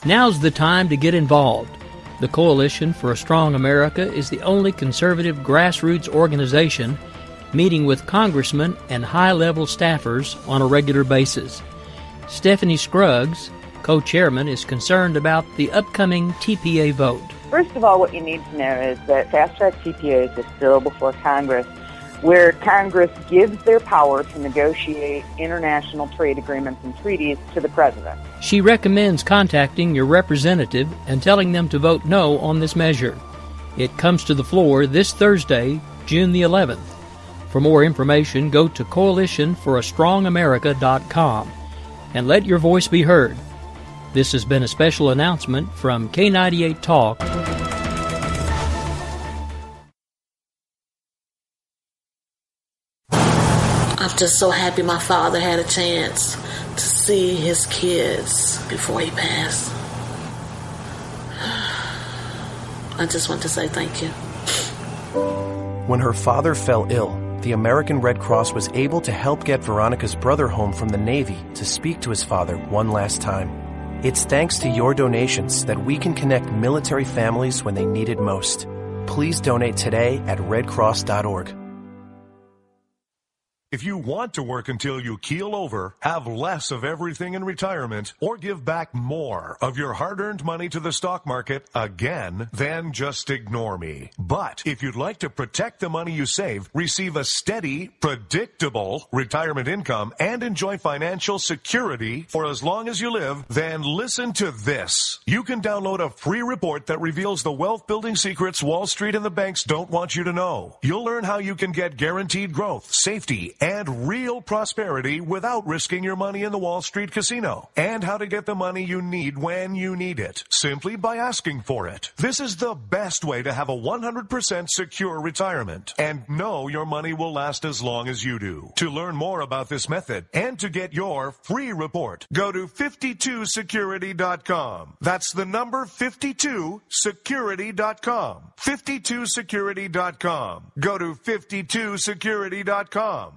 Now's the time to get involved. The Coalition for a Strong America is the only conservative grassroots organization meeting with congressmen and high-level staffers on a regular basis. Stephanie Scruggs, co-chairman, is concerned about the upcoming TPA vote. First of all, what you need to know is that fast-track TPAs is still before Congress, where Congress gives their power to negotiate international trade agreements and treaties to the president. She recommends contacting your representative and telling them to vote no on this measure. It comes to the floor this Thursday, June the 11th. For more information, go to coalitionforastrongamerica.com and let your voice be heard. This has been a special announcement from K98 Talk. I'm just so happy my father had a chance to see his kids before he passed. I just want to say thank you. When her father fell ill, the American Red Cross was able to help get Veronica's brother home from the Navy to speak to his father one last time. It's thanks to your donations that we can connect military families when they need it most. Please donate today at redcross.org. If you want to work until you keel over, have less of everything in retirement, or give back more of your hard-earned money to the stock market again, then just ignore me. But if you'd like to protect the money you save, receive a steady, predictable retirement income, and enjoy financial security for as long as you live, then listen to this. You can download a free report that reveals the wealth-building secrets Wall Street and the banks don't want you to know. You'll learn how you can get guaranteed growth, safety, and real prosperity without risking your money in the Wall Street casino, and how to get the money you need when you need it, simply by asking for it. This is the best way to have a 100% secure retirement, and know your money will last as long as you do. To learn more about this method and to get your free report, go to 52security.com. That's the number 52security.com. 52security.com. Go to 52security.com.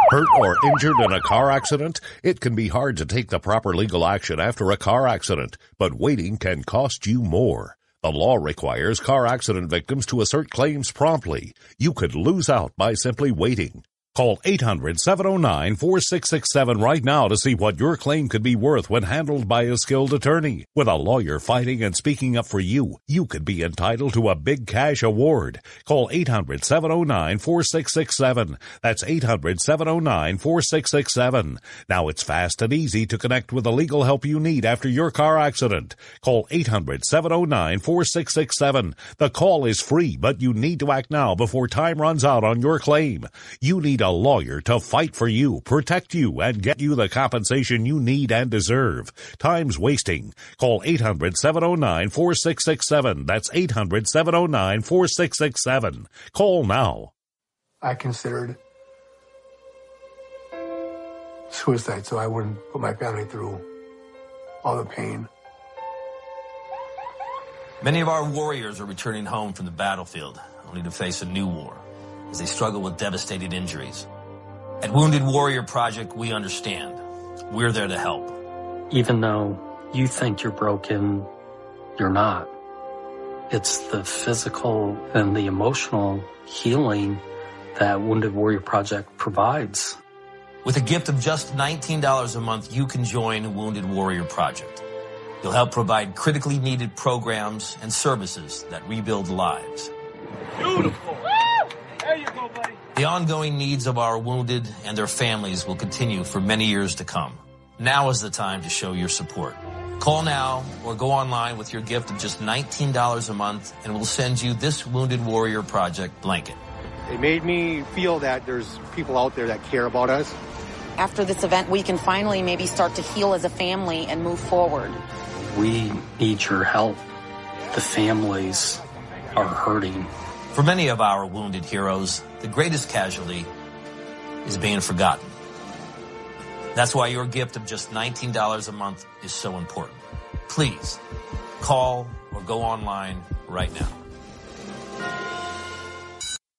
Hurt or injured in a car accident? It can be hard to take the proper legal action after a car accident, but waiting can cost you more. The law requires car accident victims to assert claims promptly. You could lose out by simply waiting. Call 800-709-4667 right now to see what your claim could be worth when handled by a skilled attorney. With a lawyer fighting and speaking up for you, you could be entitled to a big cash award. Call 800-709-4667. That's 800-709-4667. Now it's fast and easy to connect with the legal help you need after your car accident. Call 800-709-4667. The call is free, but you need to act now before time runs out on your claim. You need a lawyer to fight for you, protect you, and get you the compensation you need and deserve. Time's wasting. Call 800-709-4667. That's 800-709-4667. Call now. I considered suicide so I wouldn't put my family through all the pain. Many of our warriors are returning home from the battlefield, only to face a new war as they struggle with devastating injuries. At Wounded Warrior Project, we understand. We're there to help. Even though you think you're broken, you're not. It's the physical and the emotional healing that Wounded Warrior Project provides. With a gift of just $19 a month, you can join Wounded Warrior Project. You'll help provide critically needed programs and services that rebuild lives. Beautiful. There you go, buddy. The ongoing needs of our wounded and their families will continue for many years to come. Now is the time to show your support. Call now or go online with your gift of just $19 a month, and we'll send you this Wounded Warrior Project blanket. It made me feel that there's people out there that care about us. After this event, we can finally maybe start to heal as a family and move forward. We need your help. The families are hurting. For many of our wounded heroes, the greatest casualty is being forgotten. That's why your gift of just $19 a month is so important. Please, call or go online right now.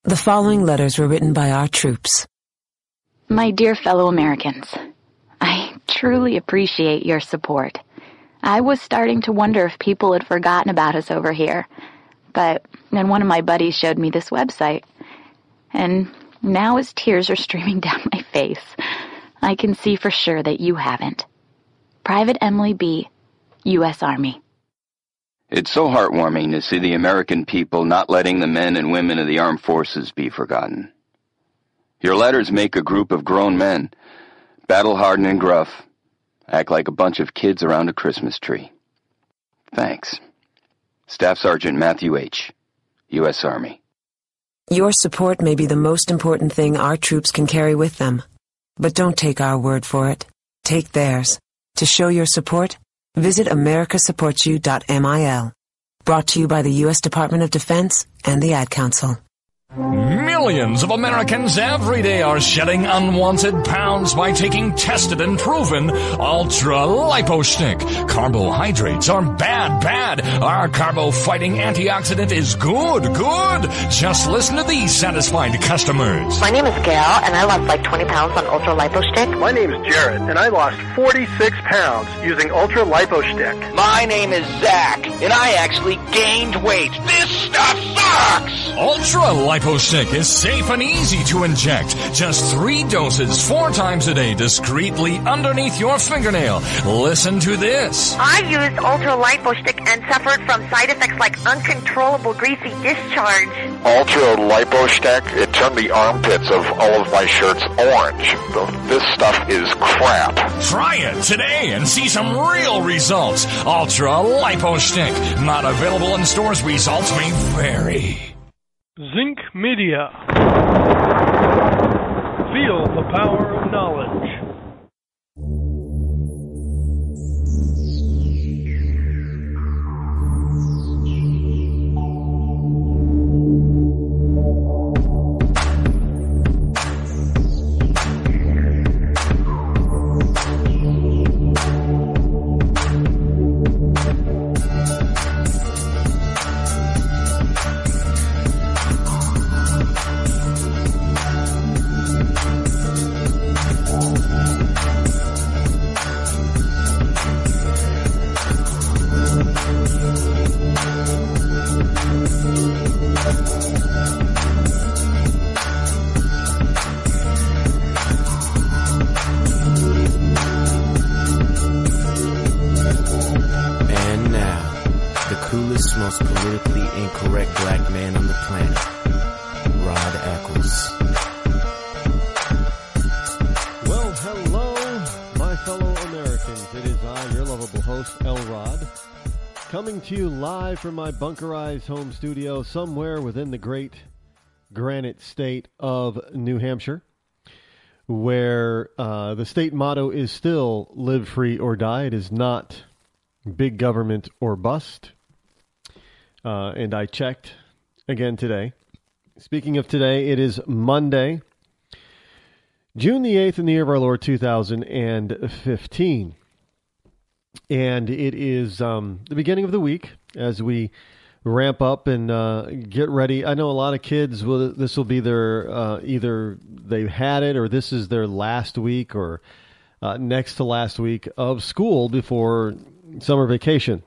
The following letters were written by our troops. My dear fellow Americans, I truly appreciate your support. I was starting to wonder if people had forgotten about us over here. But then one of my buddies showed me this website. And now as tears are streaming down my face, I can see for sure that you haven't. Private Emily B., U.S. Army. It's so heartwarming to see the American people not letting the men and women of the armed forces be forgotten. Your letters make a group of grown men, battle-hardened and gruff, act like a bunch of kids around a Christmas tree. Thanks. Staff Sergeant Matthew H., U.S. Army. Your support may be the most important thing our troops can carry with them. But don't take our word for it. Take theirs. To show your support, visit americasupportsyou.mil. Brought to you by the U.S. Department of Defense and the Ad Council. Millions of Americans every day are shedding unwanted pounds by taking tested and proven Ultra-Lipo-Stick. Carbohydrates are bad. Our carbo-fighting antioxidant is good. Just listen to these satisfied customers. My name is Gail, and I lost like 20 pounds on Ultra-Lipo-Stick. My name is Jared, and I lost 46 pounds using Ultra-Lipo-Stick. My name is Zach, and I actually gained weight. This stuff sucks! Ultra-Lipo-Stick is safe and easy to inject. Just 3 doses 4 times a day discreetly underneath your fingernail. Listen to this. I used Ultra-Lipo-Stick and suffered from side effects like uncontrollable greasy discharge. Ultra-Lipo-Stick, it turned the armpits of all of my shirts orange. This stuff is crap. Try it today and see some real results. Ultra-Lipo-Stick. Not available in stores. Results may vary. Zinc Media. Feel the power of knowledge. Most politically incorrect black man on the planet, Rod Eccles. Well, hello, my fellow Americans. It is I, your lovable host, L. Rod, coming to you live from my bunkerized home studio somewhere within the great granite state of New Hampshire, where the state motto is still live free or die. It is not big government or bust. And I checked again today. Speaking of today, it is Monday, June the 8th in the year of our Lord 2015. And it is the beginning of the week as we ramp up and get ready. I know a lot of kids, this will be their, either they've had it or this is their last week or next to last week of school before summer vacation.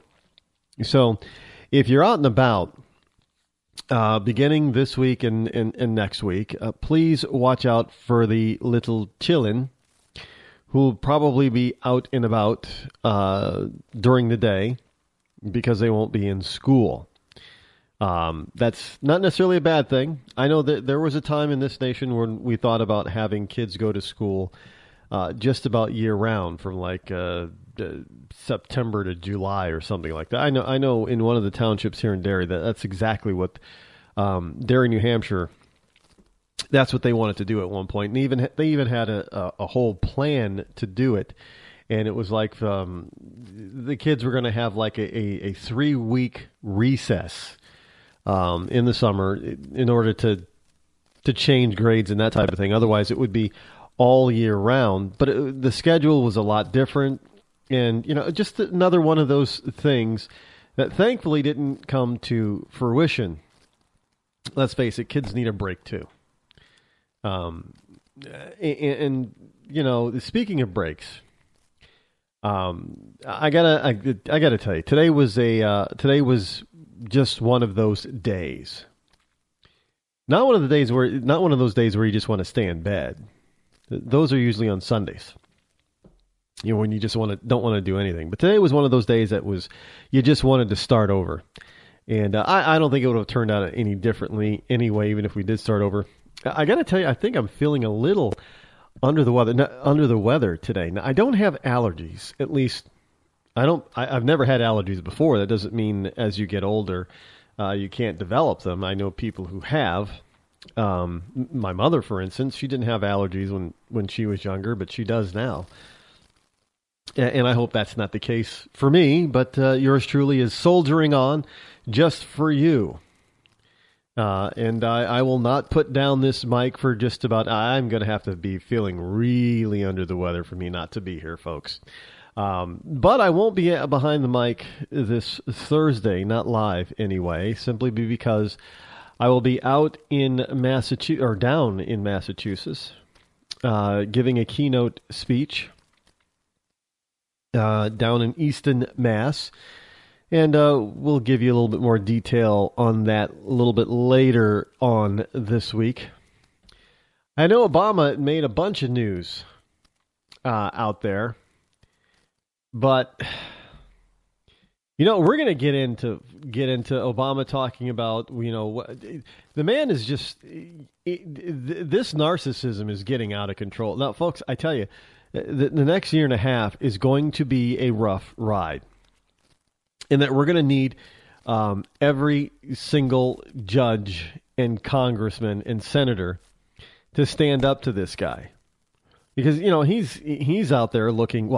So if you're out and about, beginning this week and next week, please watch out for the little chillin' who will probably be out and about during the day because they won't be in school. That's not necessarily a bad thing. I know that there was a time in this nation when we thought about having kids go to school just about year round, from like September to July or something like that. I know in one of the townships here in Derry that's exactly what Derry, New Hampshire, that's what they wanted to do at one point. And they even had a whole plan to do it. And it was like the kids were going to have like a 3-week recess in the summer in order to change grades and that type of thing. Otherwise, it would be all year round. But the schedule was a lot different. And, just another one of those things that thankfully didn't come to fruition. Let's face it, kids need a break too. And speaking of breaks, I gotta tell you, today was just one of those days. Not one of those days where you just want to stay in bed. Those are usually on Sundays. When you just don't want to do anything. But today was one of those days you just wanted to start over. And I don't think it would have turned out any differently anyway, even if we did start over. I got to tell you, I think I'm feeling a little under the weather today. Now, I don't have allergies. At least I've never had allergies before. That doesn't mean as you get older, you can't develop them. I know people who have. My mother, for instance, she didn't have allergies when she was younger, but she does now. And I hope that's not the case for me, but yours truly is soldiering on just for you. And I will not put down this mic for just about... I'm going to have to be feeling really under the weather for me not to be here, folks. But I won't be behind the mic this Thursday, not live anyway, simply because I will be out in Massachusetts, or down in Massachusetts, giving a keynote speech down in Easton, Mass. And we'll give you a little bit more detail on that a little bit later on this week. I know Obama made a bunch of news out there. But, we're going to get into Obama talking about, the man is just, this narcissism is getting out of control. Now, folks, I tell you, the next year and a half is going to be a rough ride. And that we're going to need every single judge and congressman and senator to stand up to this guy. Because, he's out there looking,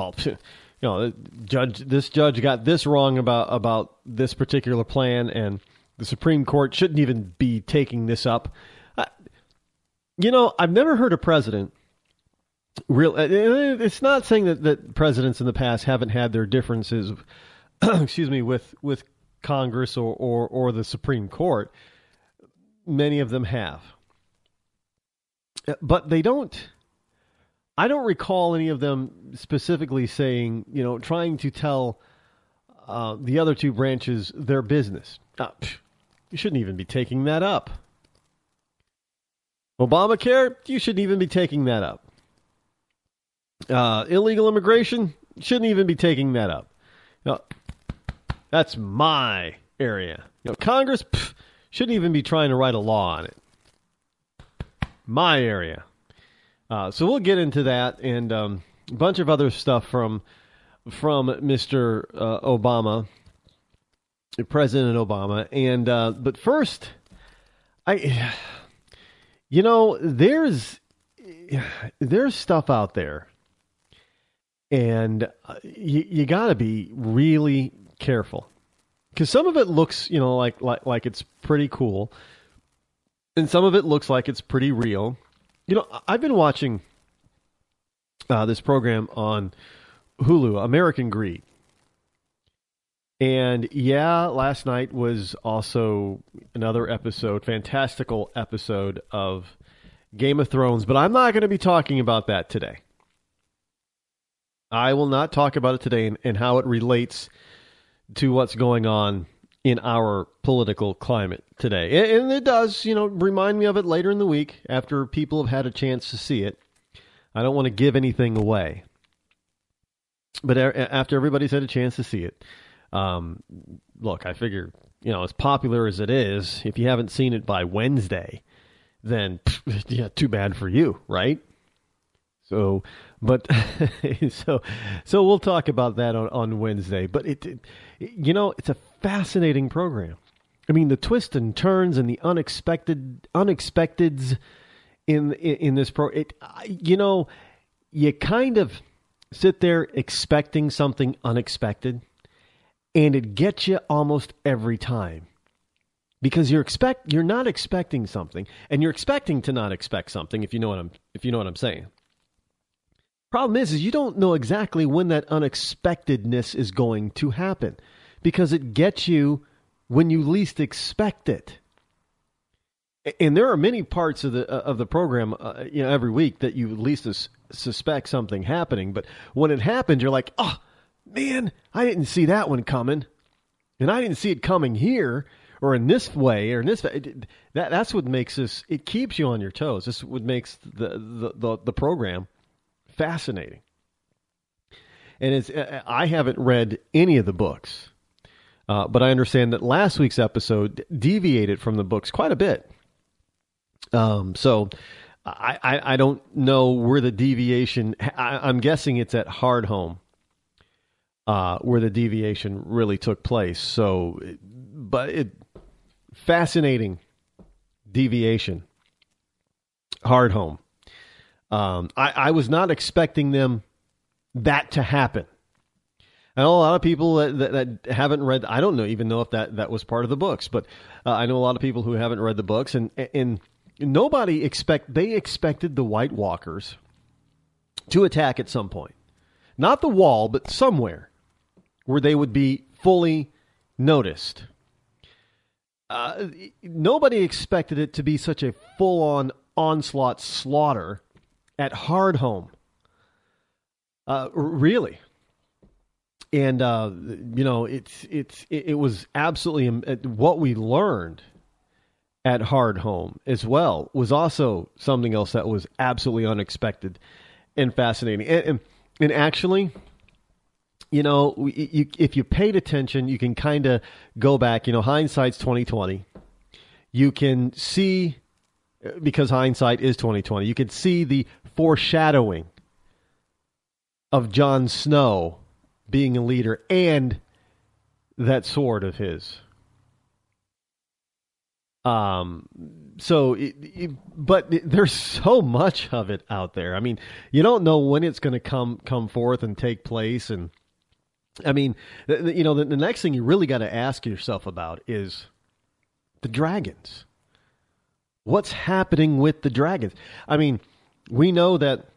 this judge got this wrong about this particular plan, and the Supreme Court shouldn't even be taking this up. I've never heard a president it's not saying that presidents in the past haven't had their differences, with Congress or the Supreme Court. Many of them have. But I don't recall any of them specifically saying, trying to tell the other two branches their business. You shouldn't even be taking that up. Obamacare, you shouldn't even be taking that up. Illegal immigration, shouldn't even be taking that up. That's my area. Congress shouldn't even be trying to write a law on it. My area. So we'll get into that and a bunch of other stuff from Mr. Obama, President Obama. And but first, there's stuff out there, and you got to be really careful, because some of it looks like it's pretty cool, and some of it looks like it's pretty real. I've been watching this program on Hulu, American Greed. And last night was also another fantastical episode of Game of Thrones, but I'm not going to be talking about that today. I will not talk about it today and how it relates to what's going on in our political climate today. And it does, remind me of it later in the week after people have had a chance to see it. I don't want to give anything away. But after everybody's had a chance to see it, look, I figure, as popular as it is, if you haven't seen it by Wednesday, then too bad for you, right? So we'll talk about that on Wednesday. But it's a fascinating program. I mean, the twists and turns and the unexpecteds in this you kind of sit there expecting something unexpected, and it gets you almost every time. Because you're not expecting something, and you're expecting to not expect something, if you know what I'm saying. Problem is you don't know exactly when that unexpectedness is going to happen, because it gets you when you least expect it. And there are many parts of the program, every week that you at least suspect something happening. But when it happens, you're like, oh, man, I didn't see that one coming. And I didn't see it coming here or in this way or in this way. That's what makes this, it keeps you on your toes. This is what makes the program fascinating. And I haven't read any of the books, but I understand that last week's episode deviated from the books quite a bit. So I don't know where the deviation, I'm guessing it's at Hardhome, where the deviation really took place. So, but fascinating deviation. Hardhome. I was not expecting that to happen. I know a lot of people that haven't read. I don't even know if that was part of the books, but I know a lot of people who haven't read the books, and nobody expected the White Walkers to attack at some point, not the wall, but somewhere where they would be fully noticed. Nobody expected it to be such a full-on onslaught slaughter at Hardhome. Really. And, it was absolutely what we learned at Hardhome as well was also something else that was absolutely unexpected and fascinating. And actually, if you paid attention, you can kind of go back, hindsight's 2020. You can see, because hindsight is 2020, you could see the foreshadowing of Jon Snow being a leader and that sword of his. But there's so much of it out there. I mean, you don't know when it's going to come forth and take place. And I mean, the next thing you really got to ask yourself about is the dragons. What's happening with the dragons? I mean, we know that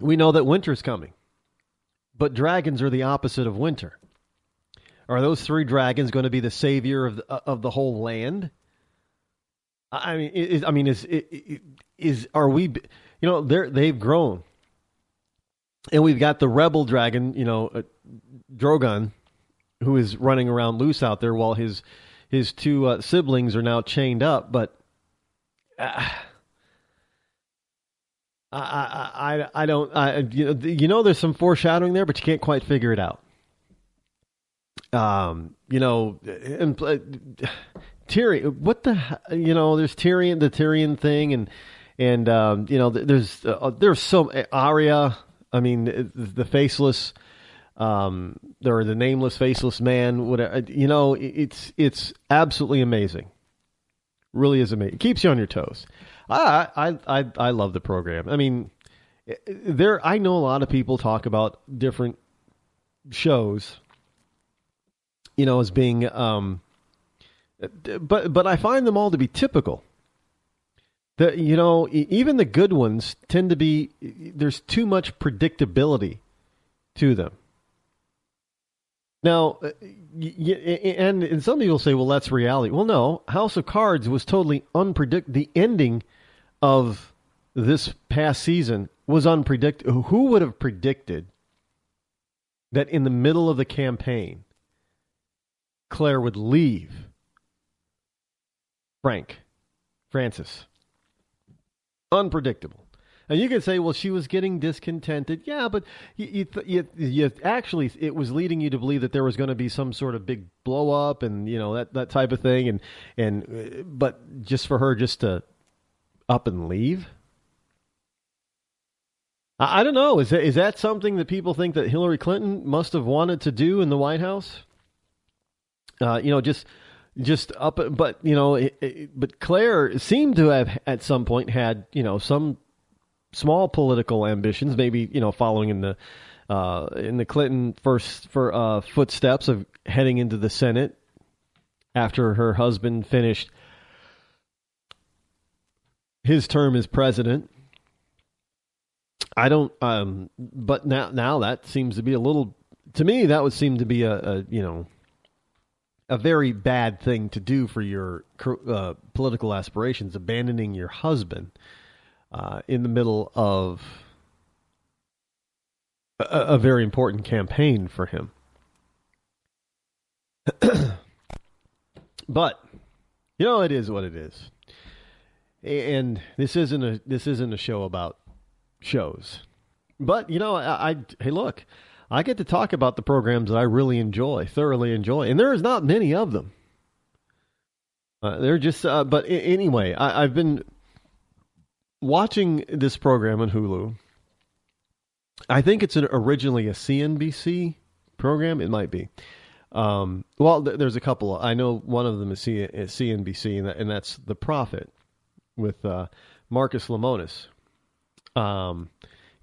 winter's coming. But dragons are the opposite of winter. Are those three dragons going to be the savior of the whole land? Are we? They've grown, and we've got the rebel dragon, Drogon, who is running around loose out there while his two siblings are now chained up. But I don't. There's some foreshadowing there, but you can't quite figure it out. Tyrion. What the? There's Tyrion, the Tyrion thing, and there's so Arya. I mean, the faceless, or the nameless, faceless man. Whatever. It's absolutely amazing. Really is amazing. It keeps you on your toes. I love the program. I mean, I know a lot of people talk about different shows, as being, but I find them all to be typical. Even the good ones tend to be, there's too much predictability to them. Now, and some people say, well, that's reality. Well, no, House of Cards was totally unpredictable. The ending of this past season was unpredictable. Who would have predicted that in the middle of the campaign, Claire would leave Francis? Unpredictable. And you can say, well, she was getting discontented. Yeah, but you actually, it was leading you to believe that there was going to be some sort of big blow up and, that type of thing. But just for her just to up and leave? I don't know. Is that something that people think that Hillary Clinton must have wanted to do in the White House? Just up, but but Claire seemed to have at some point had some small political ambitions, maybe following in the Clinton footsteps of heading into the Senate after her husband finished his term as president. I don't, but now that seems to be a little, to me, that would seem to be a very bad thing to do for your political aspirations, abandoning your husband in the middle of a very important campaign for him. But it is what it is, and this isn't a show about shows. But hey, look, I get to talk about the programs that I really thoroughly enjoy, and there is not many of them. They're just, but anyway, I've been watching this program on Hulu. I think it's originally a CNBC program. It might be. Well, there's a couple. I know one of them is CNBC, and that's The Prophet with Marcus Lemonis.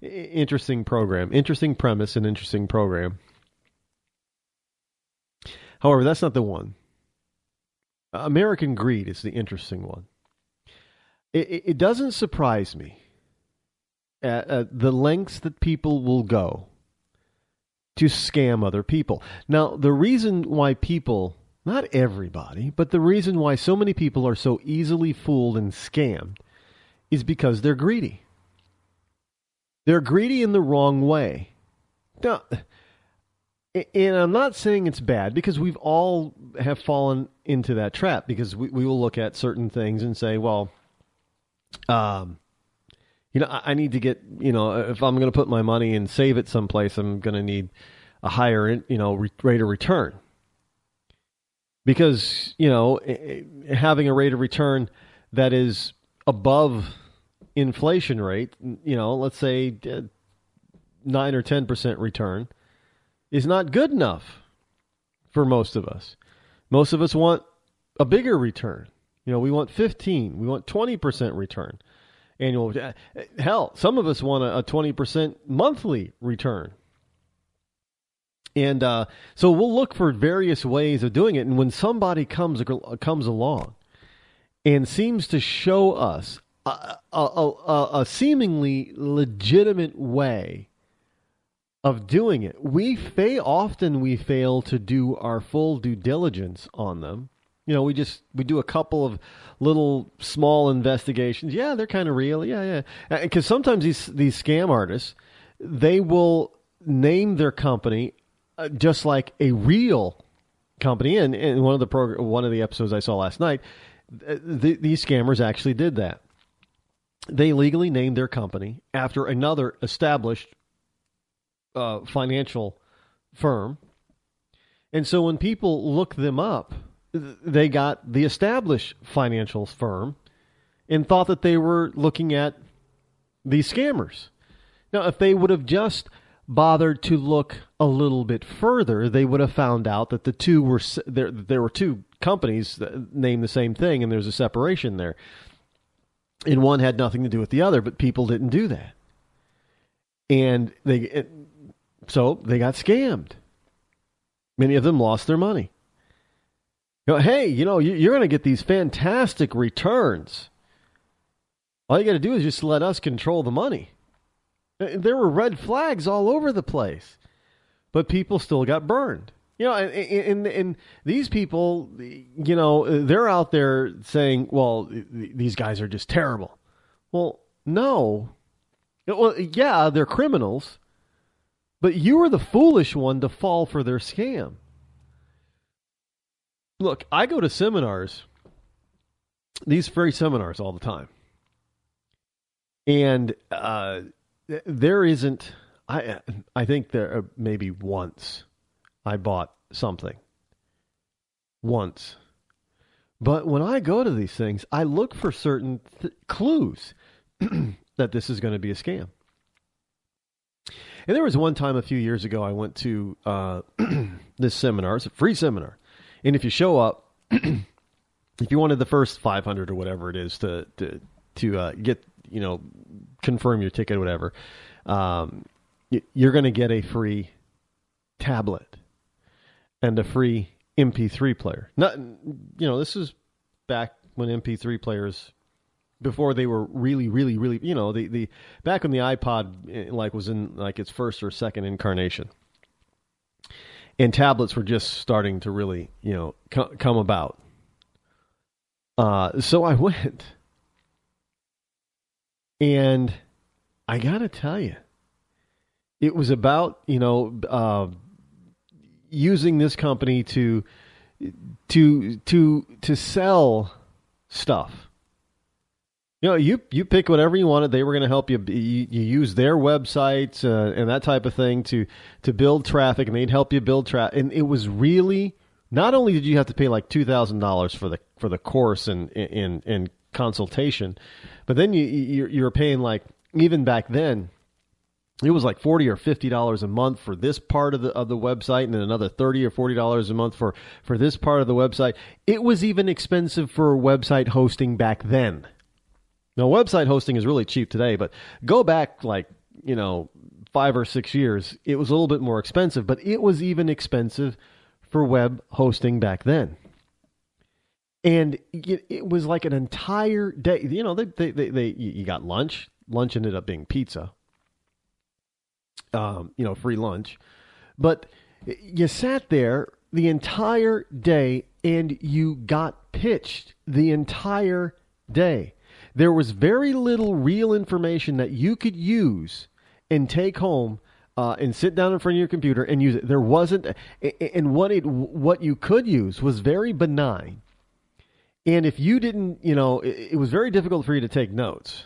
Interesting program, interesting premise, and interesting program. However, that's not the one. American Greed is the interesting one. It doesn't surprise me at the lengths that people will go to scam other people. Now, the reason why people, not everybody, but the reason why so many people are so easily fooled and scammed is because they're greedy. They're greedy in the wrong way. Now, and I'm not saying it's bad, because we've all have fallen into that trap, because we will look at certain things and say, well, I need to get, if I'm going to put my money and save it someplace, I'm going to need a higher, rate of return. Because, having a rate of return that is above inflation rate, let's say 9 or 10% return, is not good enough for most of us. Most of us want a bigger return. We want 15, we want 20% return annual. Hell, some of us want a 20% monthly return. And so we'll look for various ways of doing it. And when somebody comes along and seems to show us a seemingly legitimate way of doing it, we fail to do our full due diligence on them. We do a couple of little small investigations. Yeah, they're kind of real. Yeah. Because sometimes these scam artists, they will name their company just like a real company. And in one of the episodes I saw last night, these scammers actually did that. They legally named their company after another established financial firm. And so when people look them up, they got the established financial firm and thought that they were looking at these scammers. Now, if they would have just bothered to look a little bit further, they would have found out that there were two companies that named the same thing, and there's a separation there. And one had nothing to do with the other, but people didn't do that. And so they got scammed. Many of them lost their money. Hey, you're going to get these fantastic returns. All you got to do is just let us control the money. There were red flags all over the place, but people still got burned. And these people, they're out there saying, well, these guys are just terrible. Well, no. Well, yeah, they're criminals, but you were the foolish one to fall for their scam. Look, I go to seminars, these free seminars all the time. And there isn't, I think there maybe once I bought something. Once. But when I go to these things, I look for certain clues that this is going to be a scam. And there was one time a few years ago I went to this seminar. It's a free seminar. And if you show up, if you wanted the first 500 or whatever it is to get, confirm your ticket or whatever, you're going to get a free tablet and a free MP3 player. Not, this is back when MP3 players, before they were really, really, really, the back when the iPod was in its first or second incarnation, and tablets were just starting to really, come about. So I went, and I gotta tell you, It was about, using this company to sell stuff. You pick whatever you wanted. They were going to help you. You use their websites and that type of thing to build traffic, and they'd help you build traffic. And it was really, not only did you have to pay like $2,000 for the course and consultation, but then you're paying, like, even back then, it was like $40 or $50 a month for this part of the website, and then another $30 or $40 a month for this part of the website. It was even expensive for website hosting back then. Now, website hosting is really cheap today, but go back 5 or 6 years, it was a little bit more expensive, but it was even expensive for web hosting back then. And it was like an entire day. You got lunch. Lunch ended up being pizza. Free lunch. But you sat there the entire day and you got pitched the entire day. There was very little real information that you could use and take home and sit down in front of your computer and use it. There wasn't, and what you could use was very benign. And if you didn't, it was very difficult for you to take notes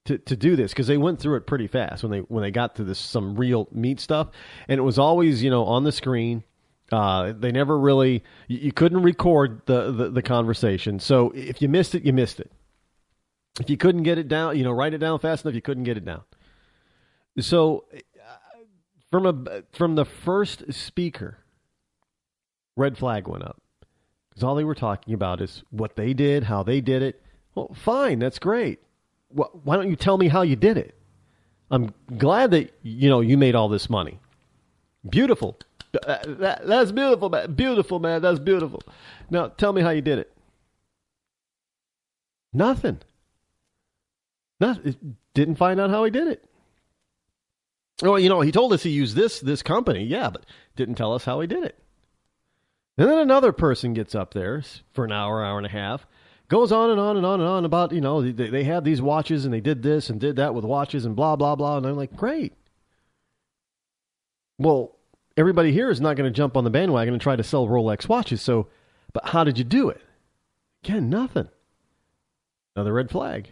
to do this, because they went through it pretty fast when they got to some real meat stuff, and it was always on the screen. They never really, you couldn't record the conversation. So if you missed it, you missed it. If you couldn't get it down, write it down fast enough, you couldn't get it down. So from the first speaker, red flag went up. Because all they were talking about is what they did, how they did it. Well, fine, that's great. Why don't you tell me how you did it? I'm glad that, you made all this money. Beautiful. That's beautiful, man. Beautiful, man. That's beautiful. Now, tell me how you did it. Nothing. Didn't find out how he did it. Well, he told us he used this company. Yeah, but didn't tell us how he did it. And then another person gets up there for an hour and a half, goes on and on and on and on about, they had these watches and they did this and did that with watches and blah, blah, blah. And I'm like, great. Well, everybody here is not going to jump on the bandwagon and try to sell Rolex watches. But how did you do it? Again, nothing. Another red flag.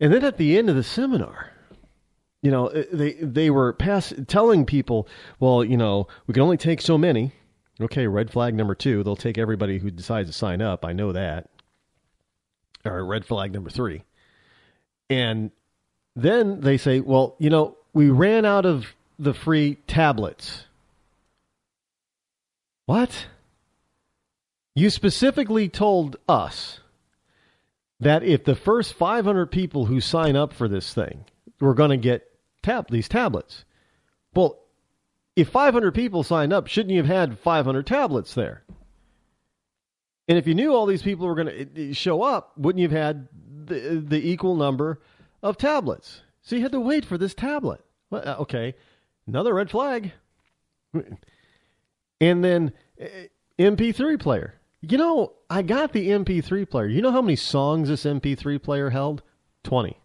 And then at the end of the seminar, they were telling people, well, we can only take so many. Okay, red flag number 2, they'll take everybody who decides to sign up. I know that. Or red flag number 3. And then they say, well, we ran out of the free tablets. What? You specifically told us that if the first 500 people who sign up for this thing were going to get these tablets. Well, if 500 people signed up, shouldn't you have had 500 tablets there? And if you knew all these people were going to show up, wouldn't you have had the equal number of tablets? So you had to wait for this tablet. Well, okay, another red flag. And then MP3 player. I got the MP3 player. You know how many songs this MP3 player held? 20.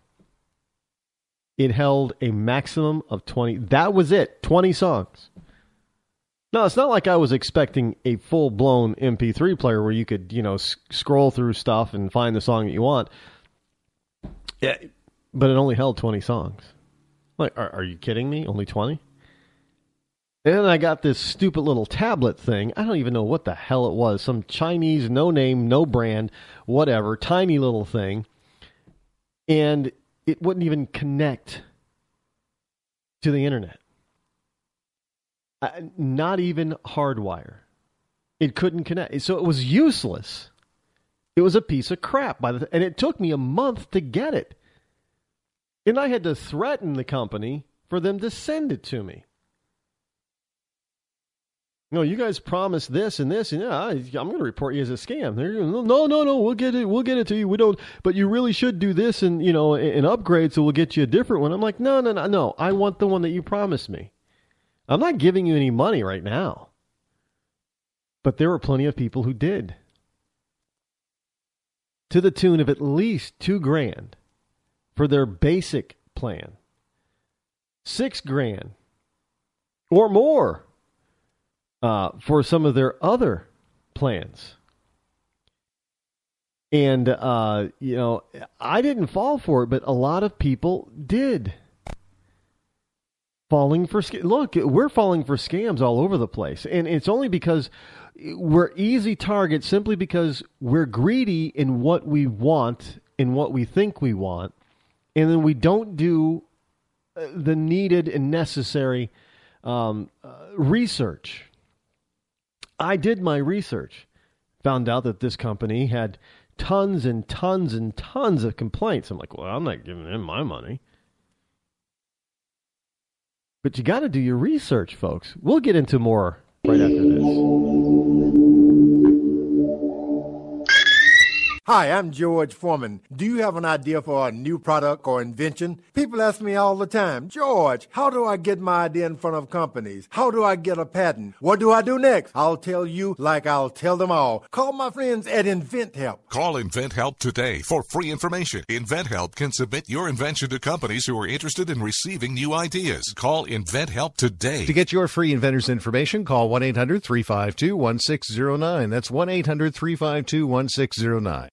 It held a maximum of 20. That was it. 20 songs. No, it's not like I was expecting a full-blown MP3 player where you could, scroll through stuff and find the song that you want. Yeah, but it only held 20 songs. Like, are you kidding me? Only 20? And then I got this stupid little tablet thing. I don't even know what the hell it was. Some Chinese, no name, no brand, whatever, tiny little thing. And it wouldn't even connect to the internet. Not even hardwire. It couldn't connect. So it was useless. It was a piece of crap. And it took me a month to get it. And I had to threaten the company for them to send it to me. No, you guys promised this and this, and I'm going to report you as a scam. No, we'll get it to you. We don't, but you really should do this and an upgrade, so we'll get you a different one. I'm like, no. I want the one that you promised me. I'm not giving you any money right now. But there were plenty of people who did, to the tune of at least $2,000 for their basic plan. $6,000 or more for some of their other plans. And, I didn't fall for it, but a lot of people did. Falling for look, we're falling for scams all over the place. And it's only because we're easy targets simply because we're greedy in what we want and what we think we want. And then we don't do the needed and necessary research. I did my research. Found out that this company had tons and tons and tons of complaints. I'm like, well, I'm not giving them my money. But you got to do your research, folks. We'll get into more right after this. Hi, I'm George Foreman. Do you have an idea for a new product or invention? People ask me all the time, George, how do I get my idea in front of companies? How do I get a patent? What do I do next? I'll tell you like I'll tell them all. Call my friends at InventHelp. Call InventHelp today for free information. InventHelp can submit your invention to companies who are interested in receiving new ideas. Call InventHelp today. To get your free inventor's information, call 1-800-352-1609. That's 1-800-352-1609.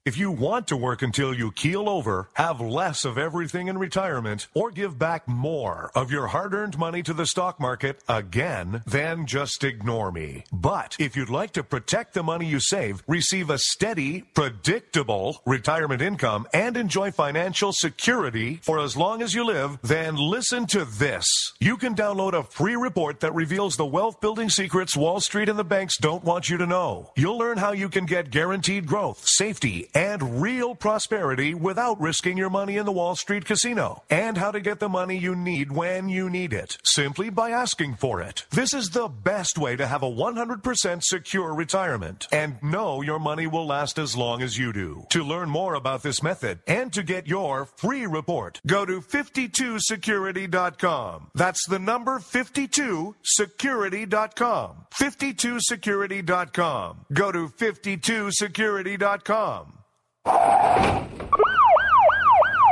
If you want to work until you keel over, have less of everything in retirement, or give back more of your hard-earned money to the stock market again, then just ignore me. But if you'd like to protect the money you save, receive a steady, predictable retirement income, and enjoy financial security for as long as you live, then listen to this. You can download a free report that reveals the wealth-building secrets Wall Street and the banks don't want you to know. You'll learn how you can get guaranteed growth, safety, and real prosperity without risking your money in the Wall Street casino, and how to get the money you need when you need it, simply by asking for it. This is the best way to have a 100% secure retirement and know your money will last as long as you do. To learn more about this method and to get your free report, go to 52security.com. That's the number 52security.com. 52security.com. Go to 52security.com.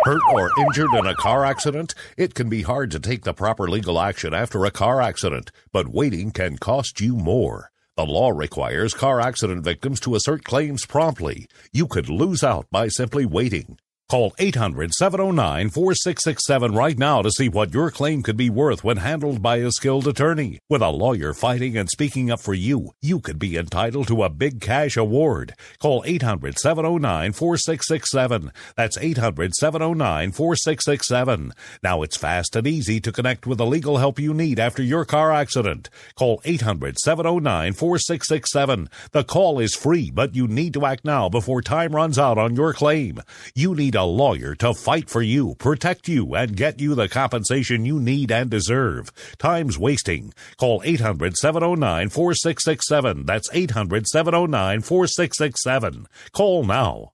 Hurt or injured in a car accident? It can be hard to take the proper legal action after a car accident, but waiting can cost you more. The law requires car accident victims to assert claims promptly. You could lose out by simply waiting. Call 800-709-4667 right now to see what your claim could be worth when handled by a skilled attorney. With a lawyer fighting and speaking up for you, you could be entitled to a big cash award. Call 800-709-4667. That's 800-709-4667. Now it's fast and easy to connect with the legal help you need after your car accident. Call 800-709-4667. The call is free, but you need to act now before time runs out on your claim. You need a lawyer to fight for you, protect you, and get you the compensation you need and deserve. Time's wasting. Call 800-709-4667. That's 800-709-4667. Call now.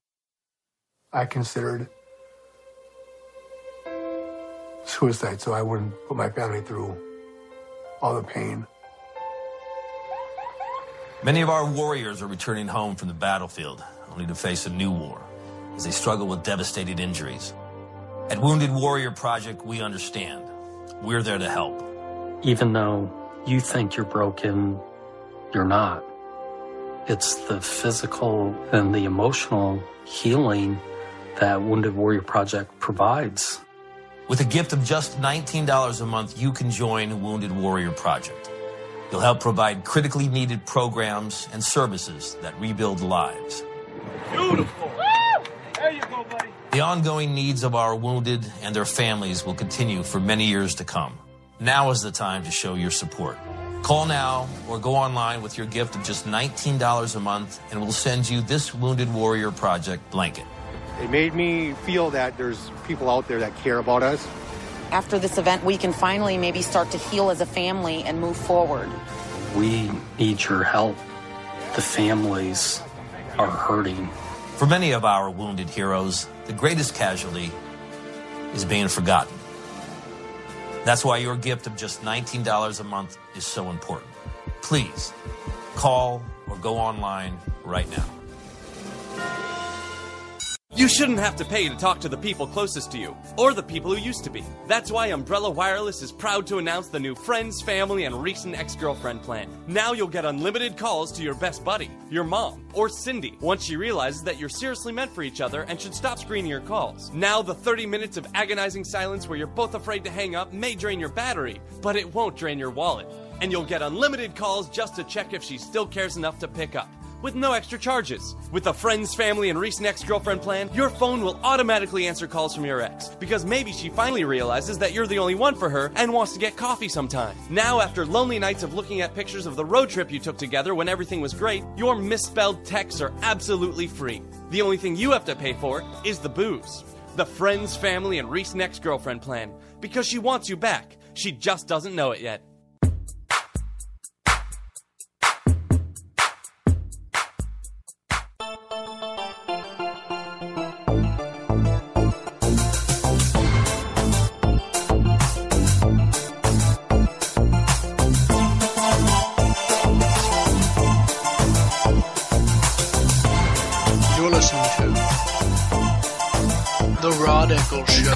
I considered suicide so I wouldn't put my family through all the pain. Many of our warriors are returning home from the battlefield, only to face a new war as they struggle with devastating injuries. At Wounded Warrior Project, we understand. We're there to help. Even though you think you're broken, you're not. It's the physical and the emotional healing that Wounded Warrior Project provides. With a gift of just $19 a month, you can join Wounded Warrior Project. You'll help provide critically needed programs and services that rebuild lives. Beautiful. There you go, buddy. The ongoing needs of our wounded and their families will continue for many years to come. Now is the time to show your support. Call now or go online with your gift of just $19 a month, and we'll send you this Wounded Warrior Project blanket. It made me feel that there's people out there that care about us. After this event, we can finally maybe start to heal as a family and move forward. We need your help. The families are hurting. For many of our wounded heroes, the greatest casualty is being forgotten. That's why your gift of just $19 a month is so important. Please call or go online right now. You shouldn't have to pay to talk to the people closest to you, or the people who used to be. That's why Umbrella Wireless is proud to announce the new Friends, Family, and Recent Ex-Girlfriend plan. Now you'll get unlimited calls to your best buddy, your mom, or Cindy, once she realizes that you're seriously meant for each other and should stop screening your calls. Now the 30 minutes of agonizing silence where you're both afraid to hang up may drain your battery, but it won't drain your wallet. And you'll get unlimited calls just to check if she still cares enough to pick up, with no extra charges. With the Friends, Family, and Recent Ex-Girlfriend plan, your phone will automatically answer calls from your ex, because maybe she finally realizes that you're the only one for her and wants to get coffee sometime. Now, after lonely nights of looking at pictures of the road trip you took together when everything was great, your misspelled texts are absolutely free. The only thing you have to pay for is the booze. The Friends, Family, and Recent Ex-Girlfriend plan, because she wants you back. She just doesn't know it yet. The Rod Eccles Show.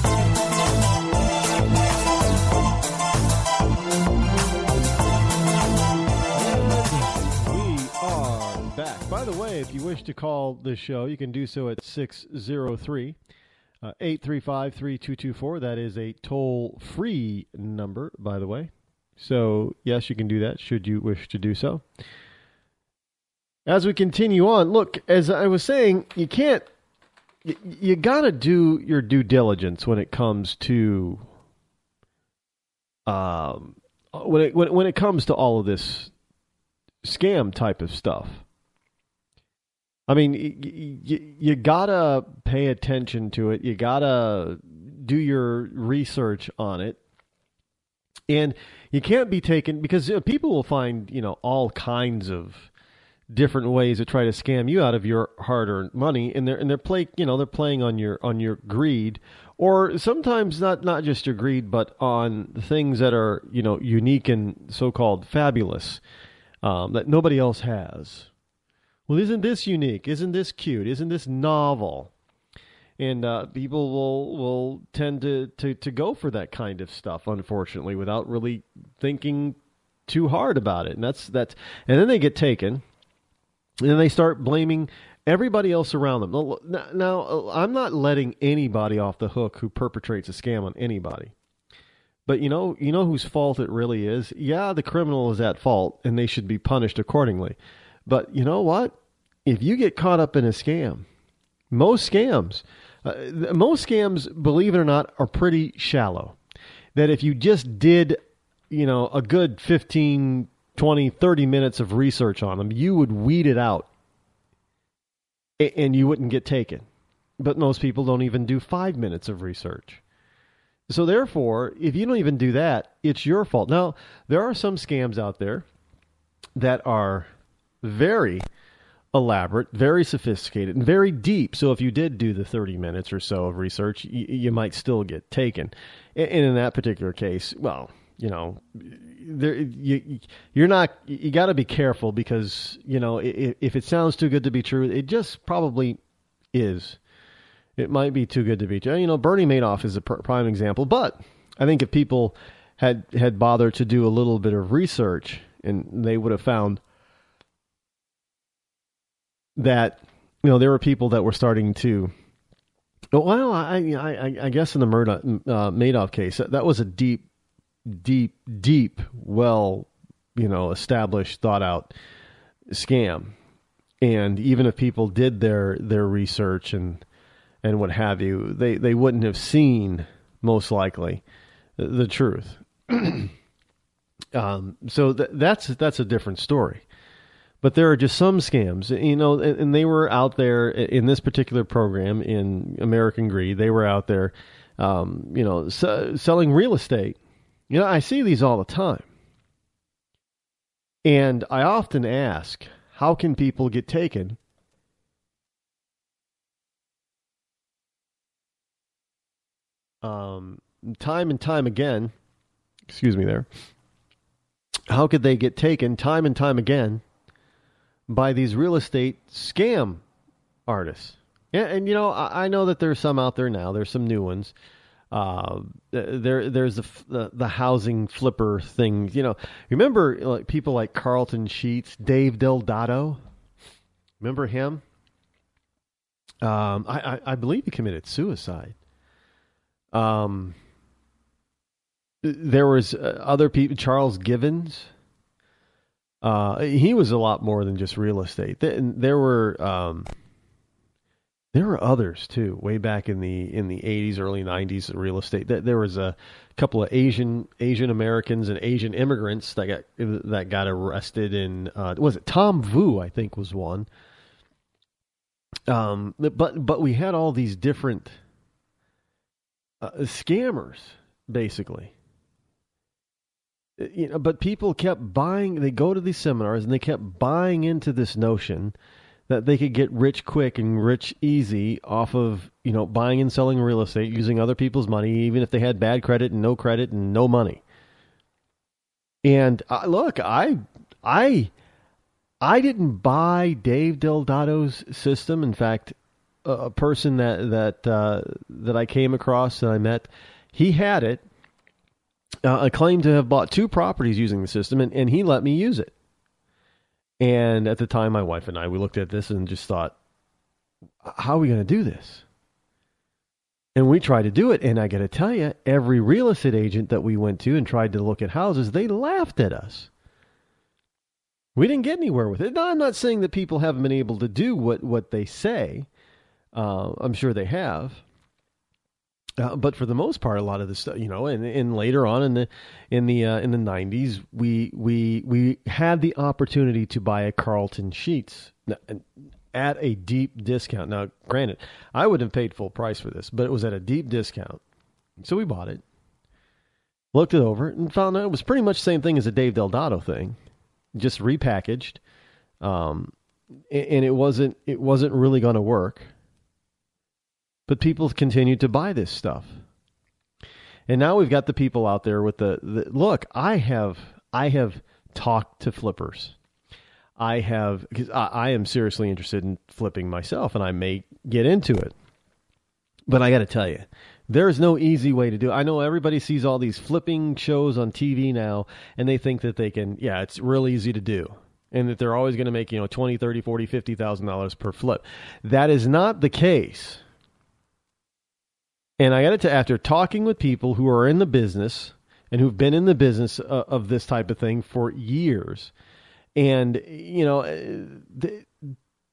We are back. By the way, if you wish to call the show, you can do so at 603-835-3224. That is a toll-free number, by the way. So, yes, you can do that should you wish to do so. As we continue on, look, as I was saying, you got to do your due diligence when it comes to when it comes to all of this scam type of stuff. I mean, you got to pay attention to it. You got to do your research on it. And you can't be taken, because people will find, all kinds of different ways to try to scam you out of your hard-earned money, and they're playing on your greed, or sometimes not just your greed, but on things that are unique and so-called fabulous that nobody else has. Well, isn't this unique? Isn't this cute? Isn't this novel? And people will tend to go for that kind of stuff, unfortunately, without really thinking too hard about it, and that's and then they get taken. And then they start blaming everybody else around them. Now, I'm not letting anybody off the hook who perpetrates a scam on anybody. But you know whose fault it really is? Yeah, the criminal is at fault, and they should be punished accordingly. But you know what? If you get caught up in a scam, most scams, believe it or not, are pretty shallow. That if you just did, a good 15, 20, 30 minutes of research on them, you would weed it out and you wouldn't get taken. But most people don't even do 5 minutes of research. So therefore, if you don't even do that, it's your fault. Now, there are some scams out there that are very elaborate, very sophisticated, and very deep. So if you did do the 30 minutes or so of research, you might still get taken. And in that particular case, well, you got to be careful, because if it sounds too good to be true, it just probably is. It might be too good to be true. Bernie Madoff is a prime example, but I think if people had bothered to do a little bit of research, and they would have found that there were people that were starting to. Well, I guess in the Madoff case, that was a deep, well, established, thought out scam. And even if people did their research and what have you, they wouldn't have seen, most likely, the truth. So that's a different story. But there are just some scams, and they were out there in this particular program in American Greed. They were out there, selling real estate. I see these all the time. And I often ask, how can people get taken? Time and time again, excuse me there. How could they get taken time and time again by these real estate scam artists? Yeah, and I know that there's some out there now. There's some new ones. There's the housing flipper thing. Remember like people like Carlton Sheets, Dave Delgado. Remember him? I believe he committed suicide. There was other people. Charles Givens. He was a lot more than just real estate. There were others too, way back in the 80s, early 90s, real estate. There was a couple of Asian Americans and Asian immigrants that got arrested in was it Tom Vu, I think, was one. But we had all these different scammers, basically. But people kept buying. They go to these seminars and they kept buying into this notion that they could get rich quick and rich easy off of, buying and selling real estate using other people's money, even if they had bad credit and no money. And look, I didn't buy Dave Delgado's system. In fact, a person that I came across that I met, he had it. I claimed to have bought 2 properties using the system, and he let me use it. And at the time, my wife and I, we looked at this and just thought, how are we going to do this? And we tried to do it. And I got to tell you, every real estate agent that we went to and tried to look at houses, they laughed at us. We didn't get anywhere with it. Now, I'm not saying that people haven't been able to do what they say. I'm sure they have. But for the most part, a lot of this stuff, and later on in the 90s, we had the opportunity to buy a Carlton Sheets at a deep discount. Now, granted, I wouldn't have paid full price for this, but it was at a deep discount. So we bought it, looked it over, and found out it was pretty much the same thing as a Dave Delgado thing, just repackaged. And it wasn't really going to work. But people continued to buy this stuff. And now we've got the people out there with the look, I have talked to flippers. Because I am seriously interested in flipping myself, and I may get into it. But I got to tell you, there's no easy way to do it. I know everybody sees all these flipping shows on TV now, and they think that they can, it's real easy to do. And that they're always going to make, $20, $30, $40, $50,000 per flip. That is not the case. And I got to tell you, after talking with people who are in the business and who've been in the business of this type of thing for years, and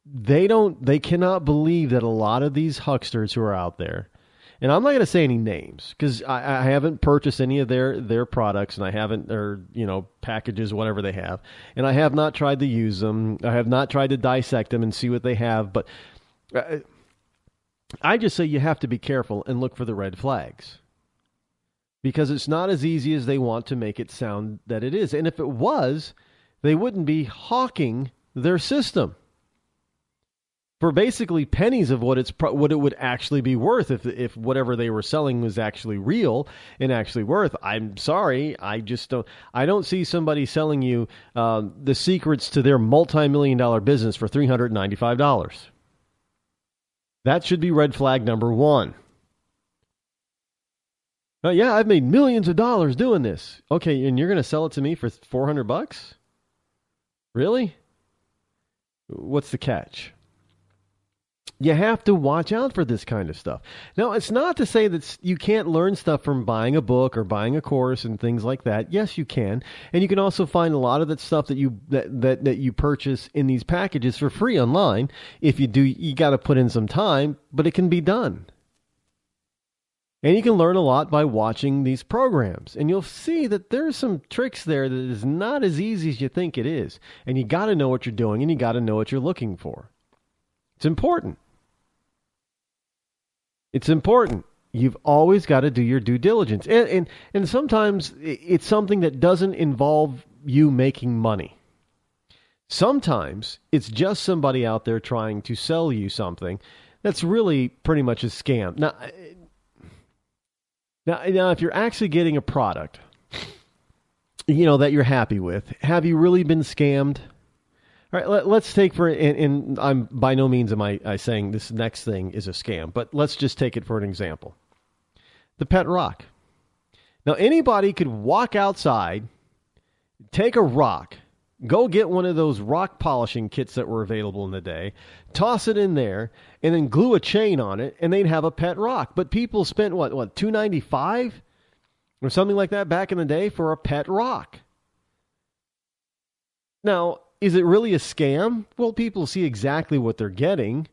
they cannot believe that a lot of these hucksters who are out there, and I'm not going to say any names because I haven't purchased any of their products, and I haven't, or packages, whatever they have, and I have not tried to use them. I have not tried to dissect them and see what they have, but I just say you have to be careful and look for the red flags, because it's not as easy as they want to make it sound that it is. And if it was, they wouldn't be hawking their system for basically pennies of what it would actually be worth if whatever they were selling was actually real and actually worth. I'm sorry, I don't see somebody selling you the secrets to their multi-million-dollar business for $395. That should be red flag number 1. Yeah, I've made millions of dollars doing this. Okay, and you're going to sell it to me for $400? Really? What's the catch? You have to watch out for this kind of stuff. Now, it's not to say that you can't learn stuff from buying a book or buying a course and things like that. Yes, you can. And you can also find a lot of that stuff that you purchase in these packages for free online. If you do, you got to put in some time, but it can be done. And you can learn a lot by watching these programs. And you'll see that there's some tricks there that is not as easy as you think it is. And you got to know what you're doing, and you got to know what you're looking for. It's important. It's important. You've always got to do your due diligence. And sometimes it's something that doesn't involve you making money. Sometimes it's just somebody out there trying to sell you something that's really pretty much a scam. Now, if you're actually getting a product, that you're happy with, have you really been scammed? All right, let's take and I'm by no means am I saying this next thing is a scam, but let's just take it for an example. The pet rock. Now, anybody could walk outside, take a rock, go get one of those rock polishing kits that were available in the day, toss it in there, and then glue a chain on it, and they'd have a pet rock. But people spent, what $2.95 or something like that back in the day for a pet rock. Now, is it really a scam? Well, people see exactly what they're getting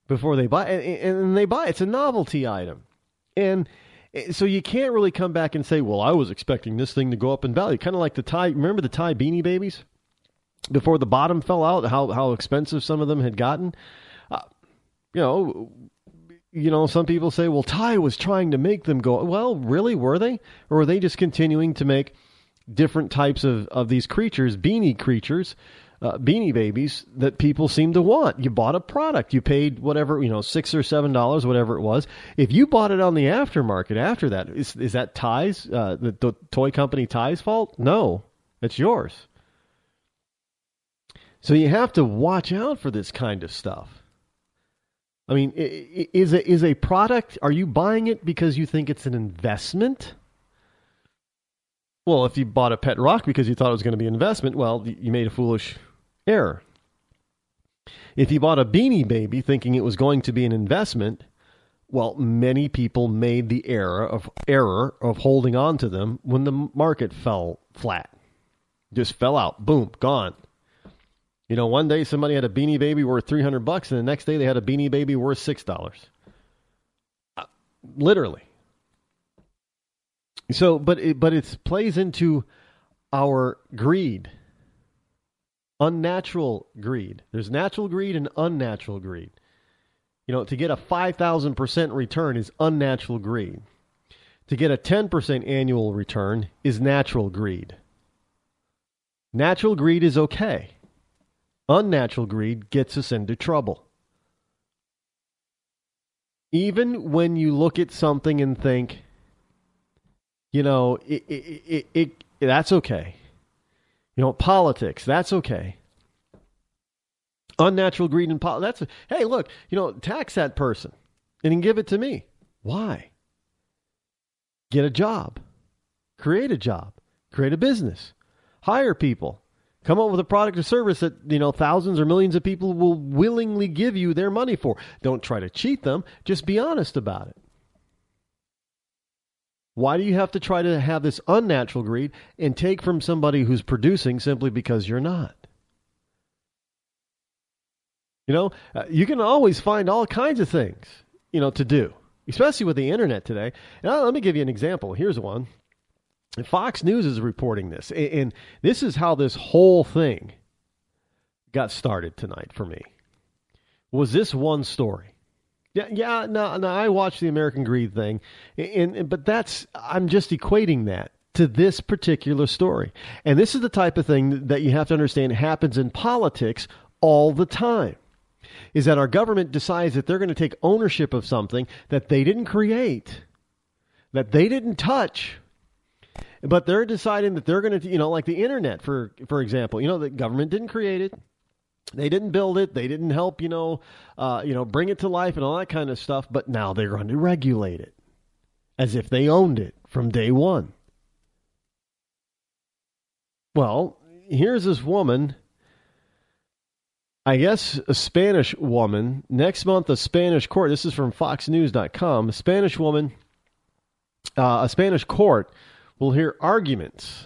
before they buy it, and they buy it. It's a novelty item. And so you can't really come back and say, well, I was expecting this thing to go up in value. Kind of like the tie. Remember the tie Beanie Babies? Before the bottom fell out, how expensive some of them had gotten? Some people say, well, Ty was trying to make them go. Well, really, were they? Or were they just continuing to make different types of these creatures, beanie Beanie Babies that people seem to want? You bought a product. You paid whatever, $6 or $7, whatever it was. If you bought it on the aftermarket after that, is that Ty's, the toy company Ty's fault? No, it's yours. So you have to watch out for this kind of stuff. I mean, is a product, are you buying it because you think it's an investment? Well, if you bought a pet rock because you thought it was going to be an investment, well, you made a foolish error. If you bought a Beanie Baby thinking it was going to be an investment, well, many people made the error of holding on to them when the market fell flat. Just fell out. Boom, gone. One day somebody had a Beanie Baby worth $300, and the next day they had a Beanie Baby worth $6. Literally. So, but it plays into our greed, unnatural greed. There's natural greed and unnatural greed. To get a 5,000% return is unnatural greed. To get a 10% annual return is natural greed. Natural greed is okay. Unnatural greed gets us into trouble. Even when you look at something and think, that's okay. Politics, that's okay. Unnatural greed in politics, hey, look, tax that person and then give it to me. Why? Get a job. Create a business. Hire people. Come up with a product or service that, thousands or millions of people will willingly give you their money for. Don't try to cheat them. Just be honest about it. Why do you have to try to have this unnatural greed and take from somebody who's producing simply because you're not? You can always find all kinds of things, to do, especially with the internet today. And let me give you an example. Here's one. Fox News is reporting this, and this is how this whole thing got started tonight for me. Was this one story? Yeah. No. I watched the American Greed thing, but I'm just equating that to this particular story. And this is the type of thing that you have to understand happens in politics all the time. Is that our government decides that they're going to take ownership of something that they didn't create, that they didn't touch. But they're deciding that they're going to, like the internet, for example, the government didn't create it. They didn't build it. They didn't help, bring it to life and all that kind of stuff. But now they're going to regulate it as if they owned it from day one. Well, here's this woman, I guess a Spanish woman. Next month, a Spanish court. This is from FoxNews.com. A Spanish woman, a Spanish court will hear arguments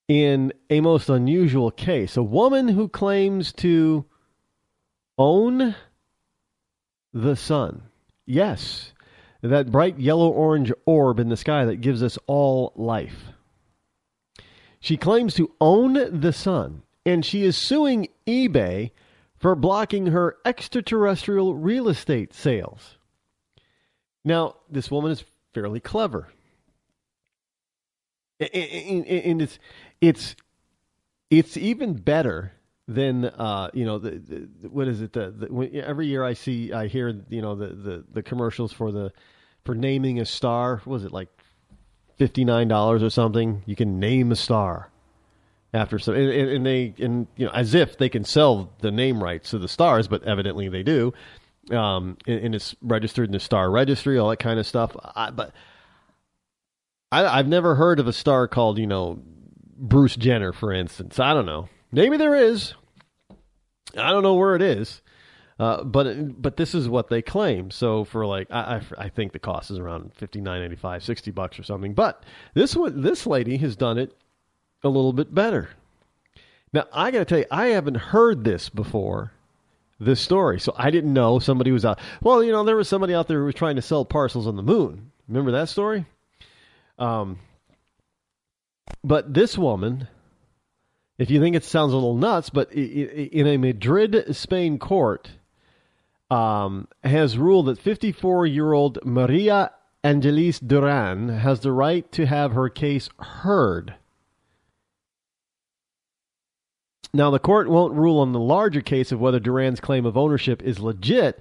in a most unusual case. A woman who claims to own the sun. Yes, that bright yellow-orange orb in the sky that gives us all life. She claims to own the sun, and she is suing eBay for blocking her extraterrestrial real estate sales. Now, this woman is fairly clever. And it's even better than what is it? Every year I hear the commercials for naming a star. Was it like $59 or something? You can name a star. after some, and they, as if they can sell the name rights to the stars, but evidently they do. And it's registered in the star registry, all that kind of stuff. But I've never heard of a star called, Bruce Jenner, for instance. I don't know. Maybe there is. I don't know where it is. But this is what they claim. So for I think the cost is around $59.95, $60 or something. But this lady has done it a little bit better. Now I got to tell you, I haven't heard this before, this story. So I didn't know somebody was out. Well, there was somebody out there who was trying to sell parcels on the moon. Remember that story? But this woman, if you think it sounds a little nuts, but in a Madrid, Spain court, has ruled that 54-year-old Maria Angelis Duran has the right to have her case heard. Now, the court won't rule on the larger case of whether Duran's claim of ownership is legit,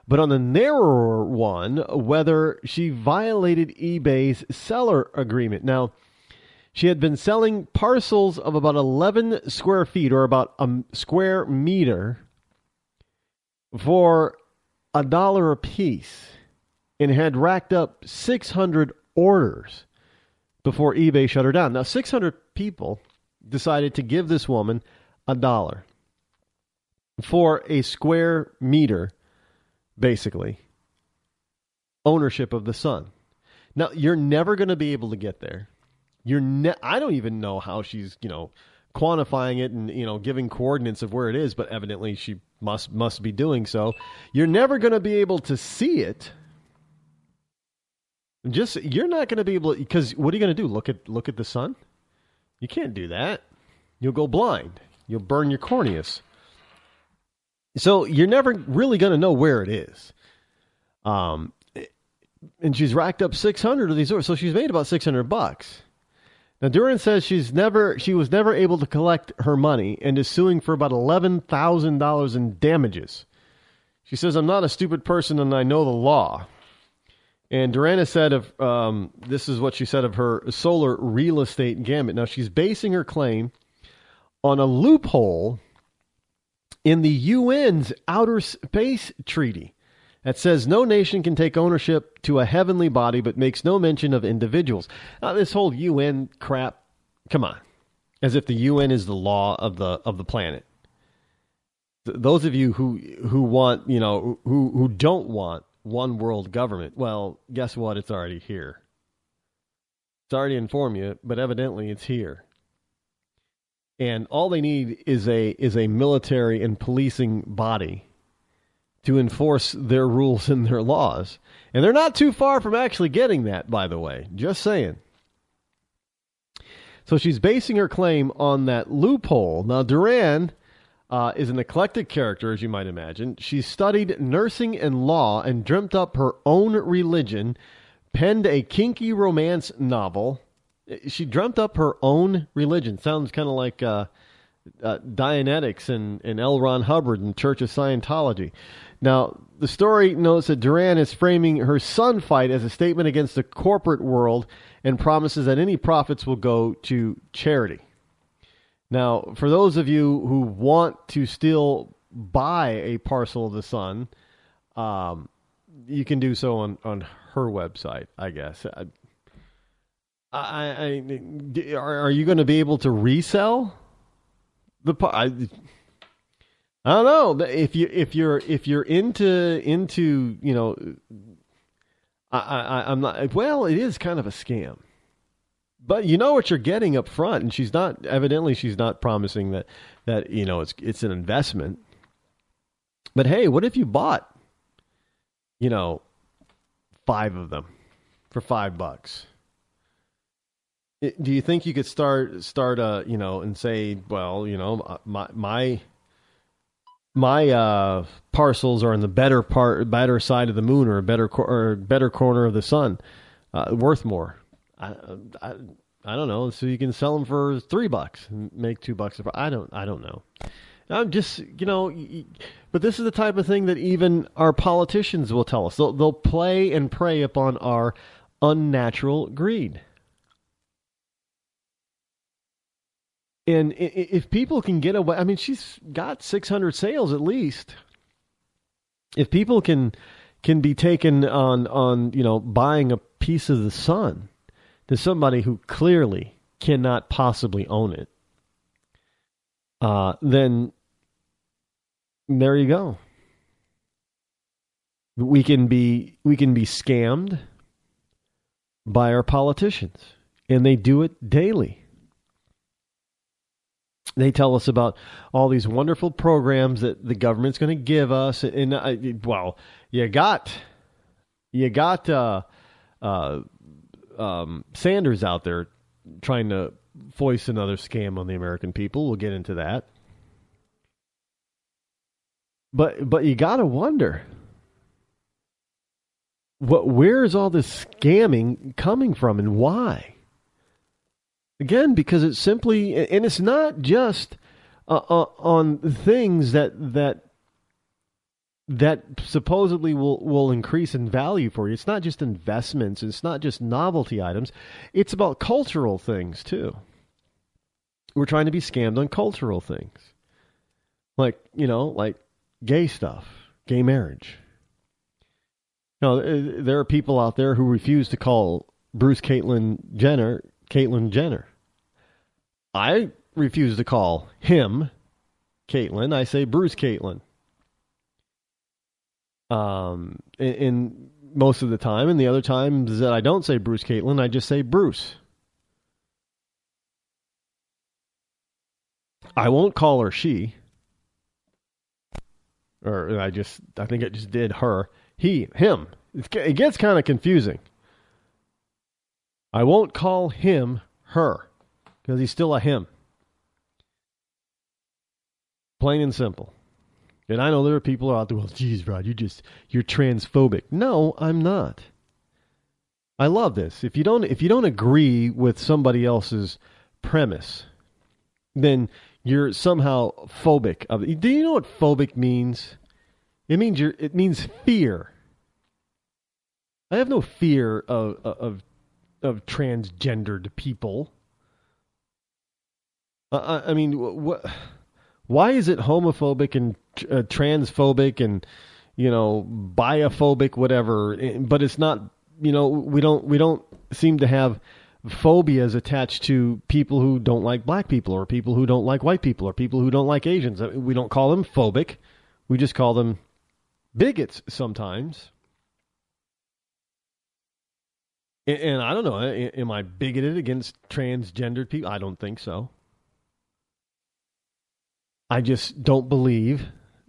but on the narrower one, whether she violated eBay's seller agreement. Now, she had been selling parcels of about 11 square feet, or about a square meter, for $1 a piece, and had racked up 600 orders before eBay shut her down. Now, 600 people decided to give this woman $1 for a square meter, basically, ownership of the sun. Now, you're never going to be able to get there. I don't even know how she's, quantifying it and, giving coordinates of where it is, but evidently she must be doing so. You're never going to be able to see it. You're not going to be able to, because what are you going to do? Look at the sun? You can't do that. You'll go blind. You'll burn your corneas. So you're never really going to know where it is. And she's racked up 600 of these orders, so she's made about $600. Now, Duran says she was never able to collect her money and is suing for about $11,000 in damages. She says, "I'm not a stupid person and I know the law." And Duran has said this is what she said of her solar real estate gambit. Now, she's basing her claim on a loophole in the UN's Outer Space Treaty that says no nation can take ownership to a heavenly body but makes no mention of individuals. Now, this whole UN crap, come on, as if the UN is the law of the planet. Those of you who want, who don't want one world government, well, guess what? It's already here. It's already informed you, but evidently it's here. And all they need is a military and policing body to enforce their rules and their laws. And they're not too far from actually getting that, by the way. Just saying. So she's basing her claim on that loophole. Now, Duran is an eclectic character, as you might imagine. She studied nursing and law and dreamt up her own religion, penned a kinky romance novel. She dreamt up her own religion. Sounds kind of like Dianetics and L. Ron Hubbard and Church of Scientology. Now, the story notes that Duran is framing her sun fight as a statement against the corporate world and promises that any profits will go to charity. Now, for those of you who want to still buy a parcel of the sun, you can do so on her website, I guess. Are you going to be able to resell the? I don't know. If you're into I'm not. Well, it is kind of a scam, but you know what you're getting up front, and she's not promising that it's an investment. But hey, what if you bought 5 of them for $5? Do you think you could start and say, well, my parcels are in the better side of the moon, or a better corner of the sun, worth more. I don't know. So you can sell them for $3 and make $2. I don't know. I'm just, but this is the type of thing that even our politicians will tell us. They'll play and prey upon our unnatural greed. And if people can get away, I mean, she's got 600 sales at least. If people can be taken on buying a piece of the sun to somebody who clearly cannot possibly own it, then there you go. We can be scammed by our politicians, and they do it daily. They tell us about all these wonderful programs that the government's going to give us, and you got Sanders out there trying to foist another scam on the American people. We'll get into that, but you got to wonder, where is all this scamming coming from, and why? Again, because it's simply, and it's not just on things that supposedly will increase in value for you. It's not just investments. It's not just novelty items. It's about cultural things too. We're trying to be scammed on cultural things, like gay stuff, gay marriage. There are people out there who refuse to call Bruce Caitlyn Jenner. I refuse to call him Caitlyn. I say Bruce Caitlyn. In most of the time, and the other times that I don't say Bruce Caitlyn, I just say Bruce. I won't call her she. Or I think I just did her. He, him. It gets kind of confusing. I won't call him her, because he's still a him. Plain and simple. And I know there are people out there, well, geez, Rod, you're transphobic. No, I'm not. I love this. If you don't agree with somebody else's premise, then you're somehow phobic of it. Do you know what phobic means? It means fear. I have no fear of transgendered people. I mean, why is it homophobic and transphobic and biophobic, whatever? But it's not. We don't seem to have phobias attached to people who don't like black people, or people who don't like white people, or people who don't like Asians. We don't call them phobic. We just call them bigots sometimes. And I don't know, am I bigoted against transgendered people? I don't think so. I just don't believe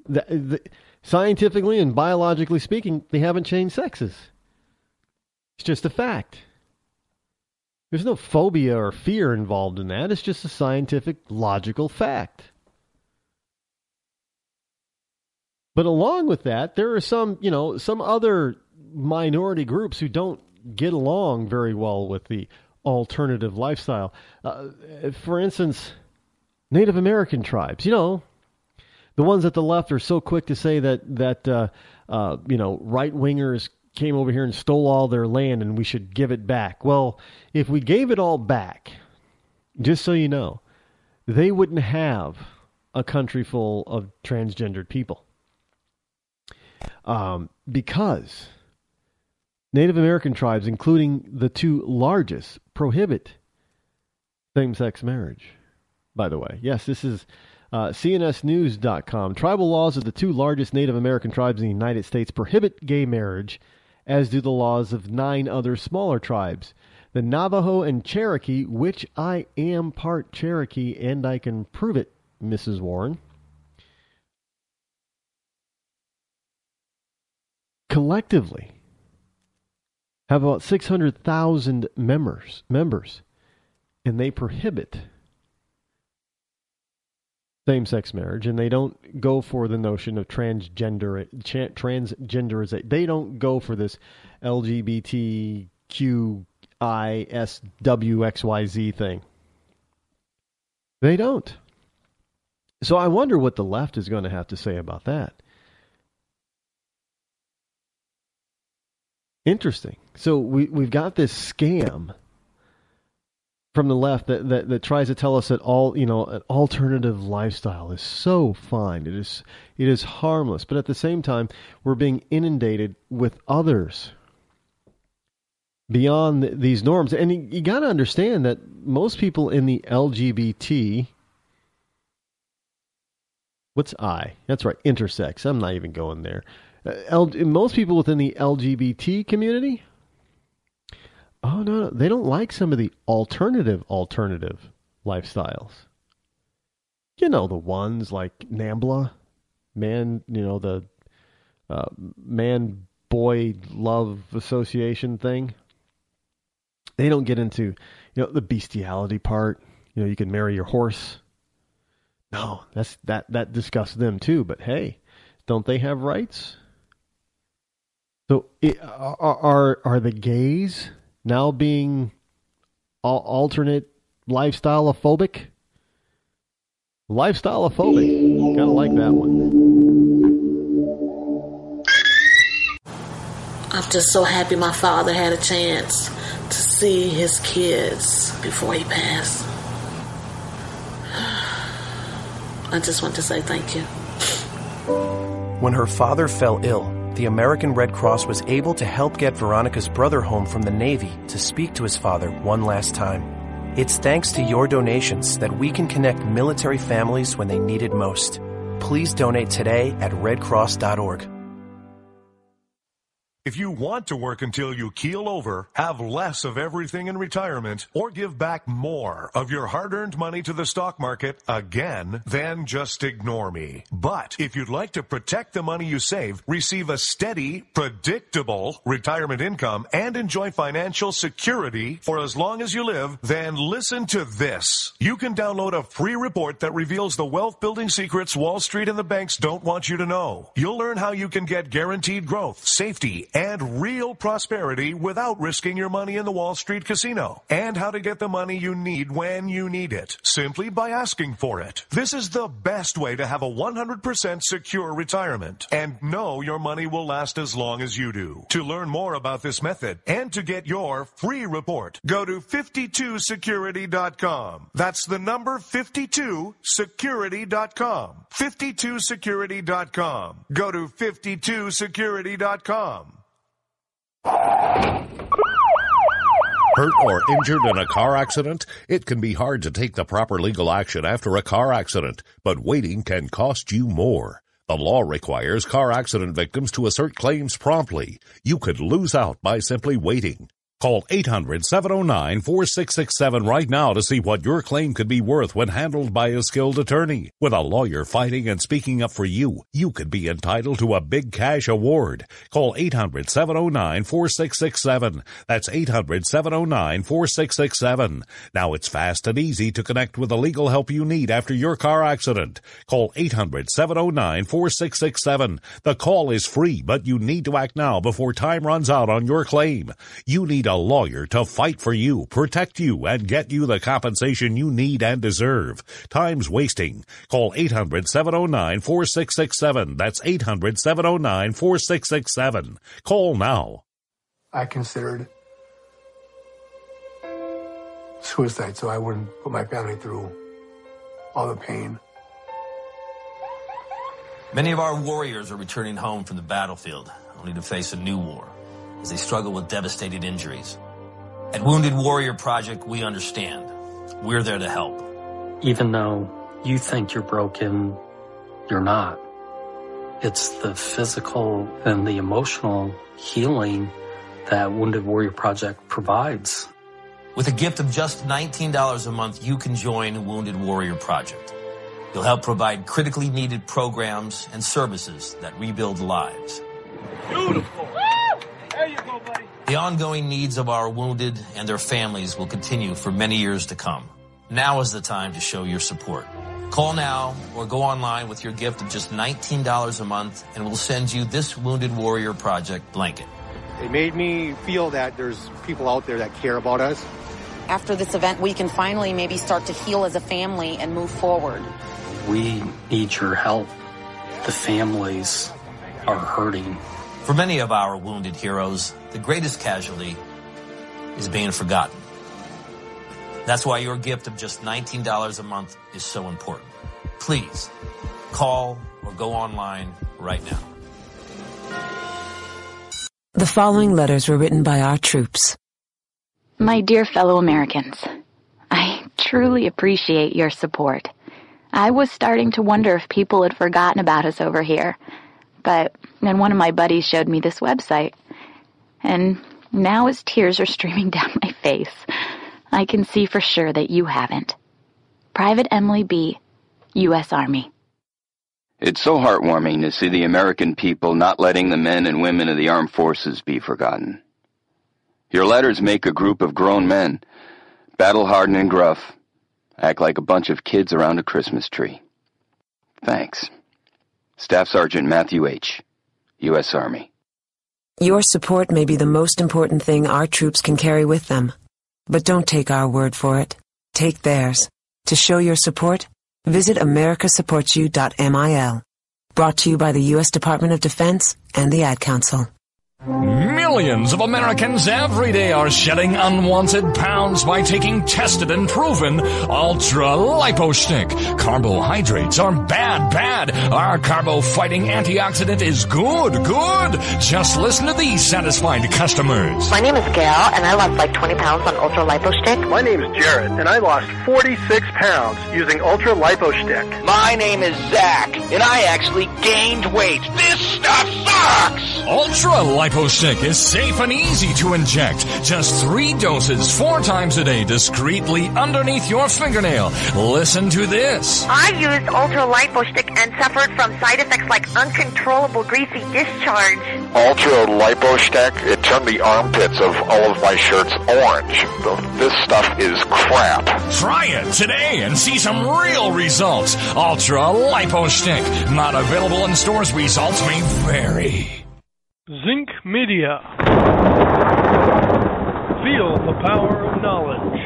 that scientifically and biologically speaking, they haven't changed sexes. It's just a fact. There's no phobia or fear involved in that. It's just a scientific, logical fact. But along with that, there are some other minority groups who don't get along very well with the alternative lifestyle. For instance, Native American tribes. The ones at the left are so quick to say that right-wingers came over here and stole all their land and we should give it back. Well, if we gave it all back, just so you know, they wouldn't have a country full of transgendered people. Because Native American tribes, including the two largest, prohibit same-sex marriage, by the way. Yes, this is CNSnews.com. Tribal laws of the two largest Native American tribes in the United States prohibit gay marriage, as do the laws of 9 other smaller tribes. The Navajo and Cherokee, which I am part Cherokee, and I can prove it, Mrs. Warren, collectively have about 600,000 members, and they prohibit same-sex marriage, and they don't go for the notion of transgenderization. They don't go for this LGBTQISWXYZ thing. They don't. So I wonder what the left is going to have to say about that. Interesting. So we've got this scam from the left that tries to tell us that an alternative lifestyle is so fine. It is harmless, but at the same time, we're being inundated with others beyond these norms. And you got to understand that most people in the LGBT, that's right, intersex. I'm not even going there. Most people within the LGBT community, oh no, they don't like some of the alternative lifestyles. You know, the ones like NAMBLA, the man-boy love association thing. They don't get into, the bestiality part. You can marry your horse. No, that disgusts them too. But hey, don't they have rights? So are the gays now being alternate lifestyle-ophobic? Lifestyle-ophobic. Gotta like that one. I'm just so happy my father had a chance to see his kids before he passed. I just want to say thank you. When her father fell ill, the American Red Cross was able to help get Veronica's brother home from the Navy to speak to his father one last time. It's thanks to your donations that we can connect military families when they need it most. Please donate today at redcross.org. If you want to work until you keel over, have less of everything in retirement, or give back more of your hard-earned money to the stock market again, then just ignore me. But if you'd like to protect the money you save, receive a steady, predictable retirement income, and enjoy financial security for as long as you live, then listen to this. You can download a free report that reveals the wealth-building secrets Wall Street and the banks don't want you to know. You'll learn how you can get guaranteed growth, safety, and real prosperity without risking your money in the Wall Street casino, and how to get the money you need when you need it, simply by asking for it. This is the best way to have a 100% secure retirement, and know your money will last as long as you do. To learn more about this method, and to get your free report, go to 52security.com. That's the number 52security.com. 52security.com. Go to 52security.com. Hurt or injured in a car accident? It can be hard to take the proper legal action after a car accident, but waiting can cost you more. The law requires car accident victims to assert claims promptly. You could lose out by simply waiting. Call 800-709-4667 right now to see what your claim could be worth when handled by a skilled attorney. With a lawyer fighting and speaking up for you, you could be entitled to a big cash award. Call 800-709-4667. That's 800-709-4667. Now it's fast and easy to connect with the legal help you need after your car accident. Call 800-709-4667. The call is free, but you need to act now before time runs out on your claim. You need a lawyer to fight for you, protect you, and get you the compensation you need and deserve. Time's wasting. Call 800-709-4667. That's 800-709-4667. Call now. I considered suicide so I wouldn't put my family through all the pain. Many of our warriors are returning home from the battlefield, only to face a new war as they struggle with devastating injuries. At Wounded Warrior Project, we understand. We're there to help. Even though you think you're broken, you're not. It's the physical and the emotional healing that Wounded Warrior Project provides. With a gift of just $19 a month, you can join Wounded Warrior Project. You'll help provide critically needed programs and services that rebuild lives. Beautiful. There you go, buddy. The ongoing needs of our wounded and their families will continue for many years to come. Now is the time to show your support. Call now or go online with your gift of just $19 a month, and we'll send you this Wounded Warrior Project blanket. It made me feel that there's people out there that care about us. After this event, we can finally maybe start to heal as a family and move forward. We need your help. The families are hurting. For many of our wounded heroes, the greatest casualty is being forgotten. That's why your gift of just $19 a month is so important. Please call or go online right now. The following letters were written by our troops. My dear fellow Americans, I truly appreciate your support. I was starting to wonder if people had forgotten about us over here, but then one of my buddies showed me this website, and now as tears are streaming down my face, I can see for sure that you haven't. Private Emily B., U.S. Army. It's so heartwarming to see the American people not letting the men and women of the armed forces be forgotten. Your letters make a group of grown men, battle-hardened and gruff, act like a bunch of kids around a Christmas tree. Thanks. Staff Sergeant Matthew H., U.S. Army. Your support may be the most important thing our troops can carry with them. But don't take our word for it. Take theirs. To show your support, visit americasupportsyou.mil. Brought to you by the U.S. Department of Defense and the Ad Council. Millions of Americans every day are shedding unwanted pounds by taking tested and proven Ultra Lipo Stick. Carbohydrates are bad. Our carbo-fighting antioxidant is good. Just listen to these satisfied customers. My name is Gail, and I lost like 20 pounds on Ultra Lipo Stick. My name is Jared, and I lost 46 pounds using Ultra Lipo Stick. My name is Zach, and I actually gained weight. This stuff sucks! Ultra Lipo Stick is safe and easy to inject. Just 3 doses 4 times a day discreetly underneath your fingernail. Listen to this. I used Ultra Lipo Stick and suffered from side effects like uncontrollable greasy discharge. Ultra Lipo Stick, it turned the armpits of all of my shirts orange. This stuff is crap. Try it today and see some real results. Ultra Lipo Stick. Not available in stores. Results may vary. Zinc Media. Feel the power of knowledge.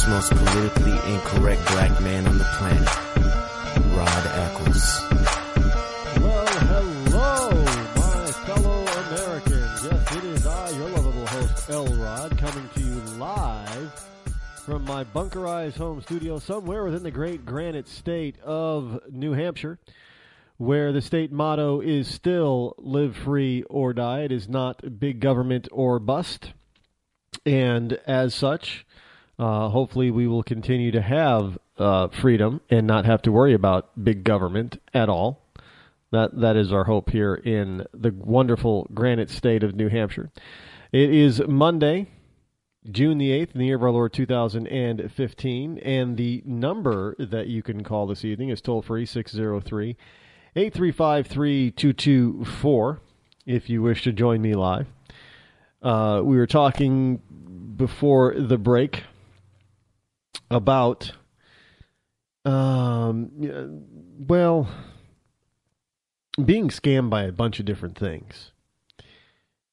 Most politically incorrect black man on the planet, Rod Eccles. Well, hello, my fellow Americans. Yes, it is I, your lovable host, L. Rod, coming to you live from my bunkerized home studio somewhere within the great granite state of New Hampshire, where the state motto is still live free or die. It is not big government or bust. And as such, hopefully we will continue to have freedom and not have to worry about big government at all. That is our hope here in the wonderful granite state of New Hampshire. It is Monday, June the 8th, in the year of our Lord 2015, and the number that you can call this evening is toll-free 603-835-3224 if you wish to join me live. We were talking before the break about, being scammed by a bunch of different things,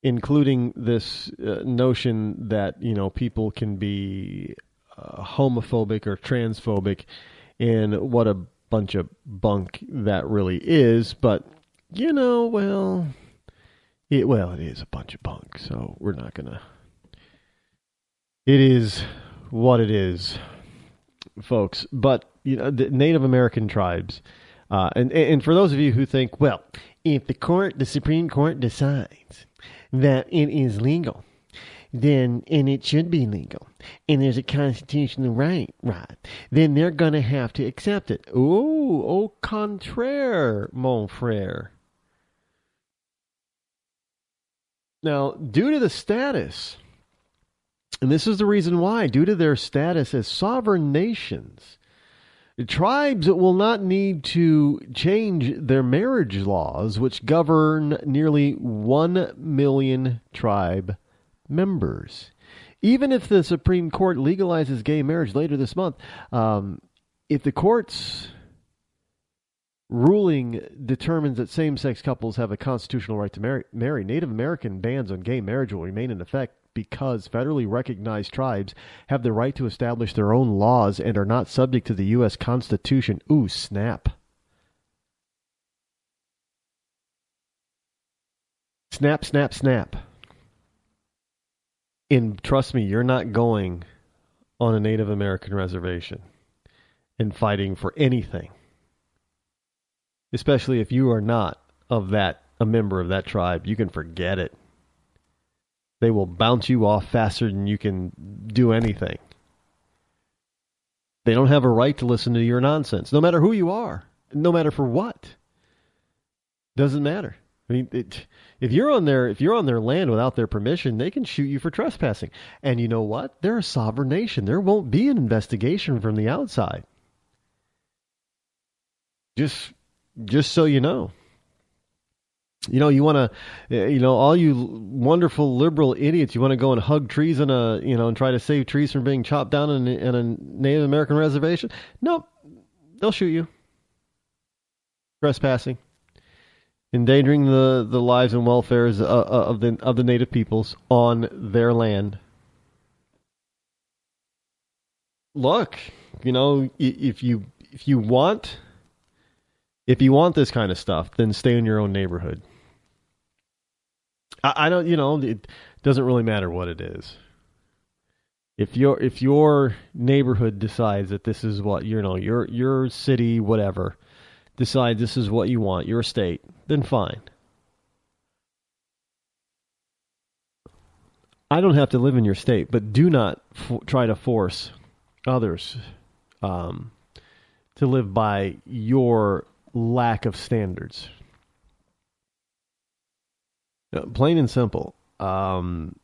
including this notion that, people can be homophobic or transphobic, and what a bunch of bunk that really is. But, it is a bunch of bunk, so we're not going to... It is what it is, folks. But the Native American tribes, and for those of you who think, well, if the Supreme Court decides that it is legal, and it should be legal, and there's a constitutional right, then they're going to have to accept it. Au contraire, mon frère. Now, due to the status, and this is the reason why, due to their status as sovereign nations, tribes will not need to change their marriage laws, which govern nearly 1 million tribe members. Even if the Supreme Court legalizes gay marriage later this month, if the court's ruling determines that same-sex couples have a constitutional right to marry, Native American bans on gay marriage will remain in effect because federally recognized tribes have the right to establish their own laws and are not subject to the U.S. Constitution. Ooh, snap. Snap, snap, snap. And trust me, you're not going on a Native American reservation and fighting for anything. Especially if you are not a member of that tribe. You can forget it. They will bounce you off faster than you can do anything. They don't have a right to listen to your nonsense, no matter who you are, no matter for what. Doesn't matter. I mean, if you're on their land without their permission, they can shoot you for trespassing. And you know what? They're a sovereign nation. There won't be an investigation from the outside. Just so you know. You want to, all you wonderful liberal idiots, you want to go and hug trees and try to save trees from being chopped down in a Native American reservation? Nope. They'll shoot you. Trespassing. Endangering the lives and welfares of the native peoples on their land. Look, if you want this kind of stuff, then stay in your own neighborhood. I don't, it doesn't really matter what it is. If your neighborhood decides that this is what your city, whatever, decides this is what you want, your state, then fine. I don't have to live in your state, but do not try to force others to live by your lack of standards. Plain and simple.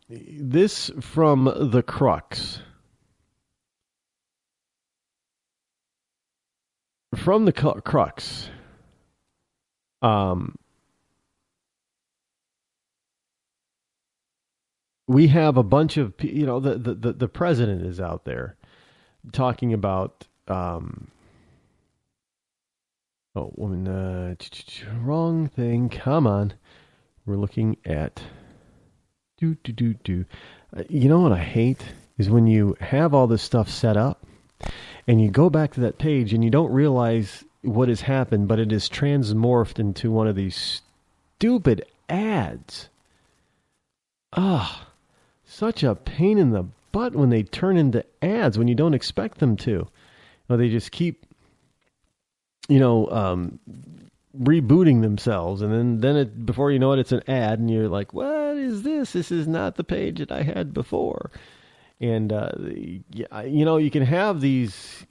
This from the crux. From the crux. We have a bunch of, the president is out there talking about, wrong thing. Come on. We're looking at You know what I hate is when you have all this stuff set up and you go back to that page and you don't realize what has happened, but it is transmorphed into one of these stupid ads. Such a pain in the butt when they turn into ads when you don't expect them to. They just keep, rebooting themselves, and then before you know it, it's an ad, and you're like, "What is this? This is not the page that I had before." And you can have these,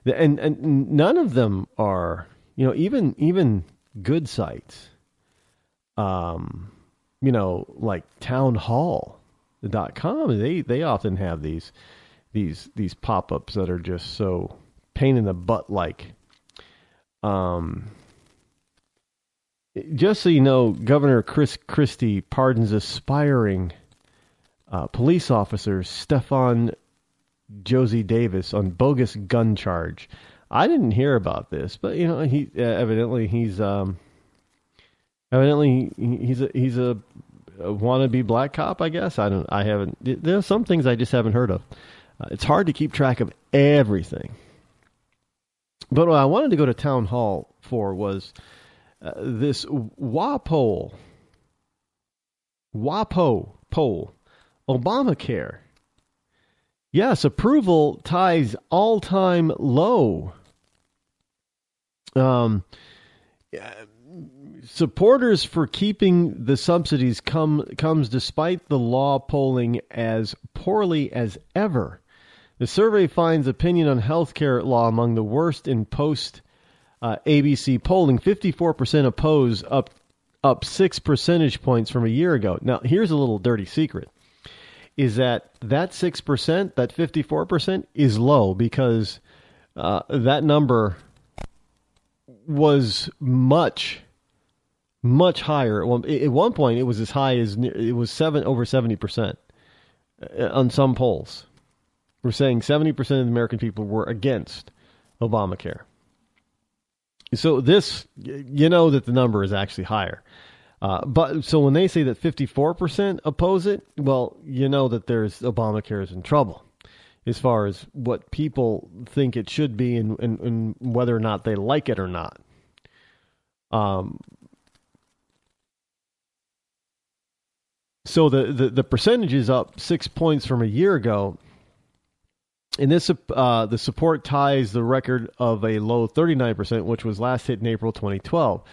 and none of them are, even good sites, like townhall.com. They often have these pop-ups that are just so pain in the butt like. Just so you know, Governor Chris Christie pardons aspiring police officer Stefan Josie Davis on bogus gun charge. I didn't hear about this, but he evidently he's a wannabe black cop, I guess. I haven't. There's some things I just haven't heard of. It's hard to keep track of everything. But what I wanted to go to town hall for was this WAPO poll, Obamacare. Yes, approval ties all-time low. Supporters for keeping the subsidies comes despite the law polling as poorly as ever. The survey finds opinion on healthcare law among the worst in post ABC polling. 54% oppose, up up 6 percentage points from a year ago. Now, here's a little dirty secret, is that 6%, that 54%, is low because that number was much higher. At one point, it was as high as over 70% on some polls. We're saying 70% of the American people were against Obamacare. So this, you know that the number is actually higher. But so when they say that 54% oppose it, well, you know that Obamacare is in trouble as far as what people think it should be and whether or not they like it or not. So the percentage is up 6 points from a year ago. And this the support ties the record of a low 39%, which was last hit in April 2012.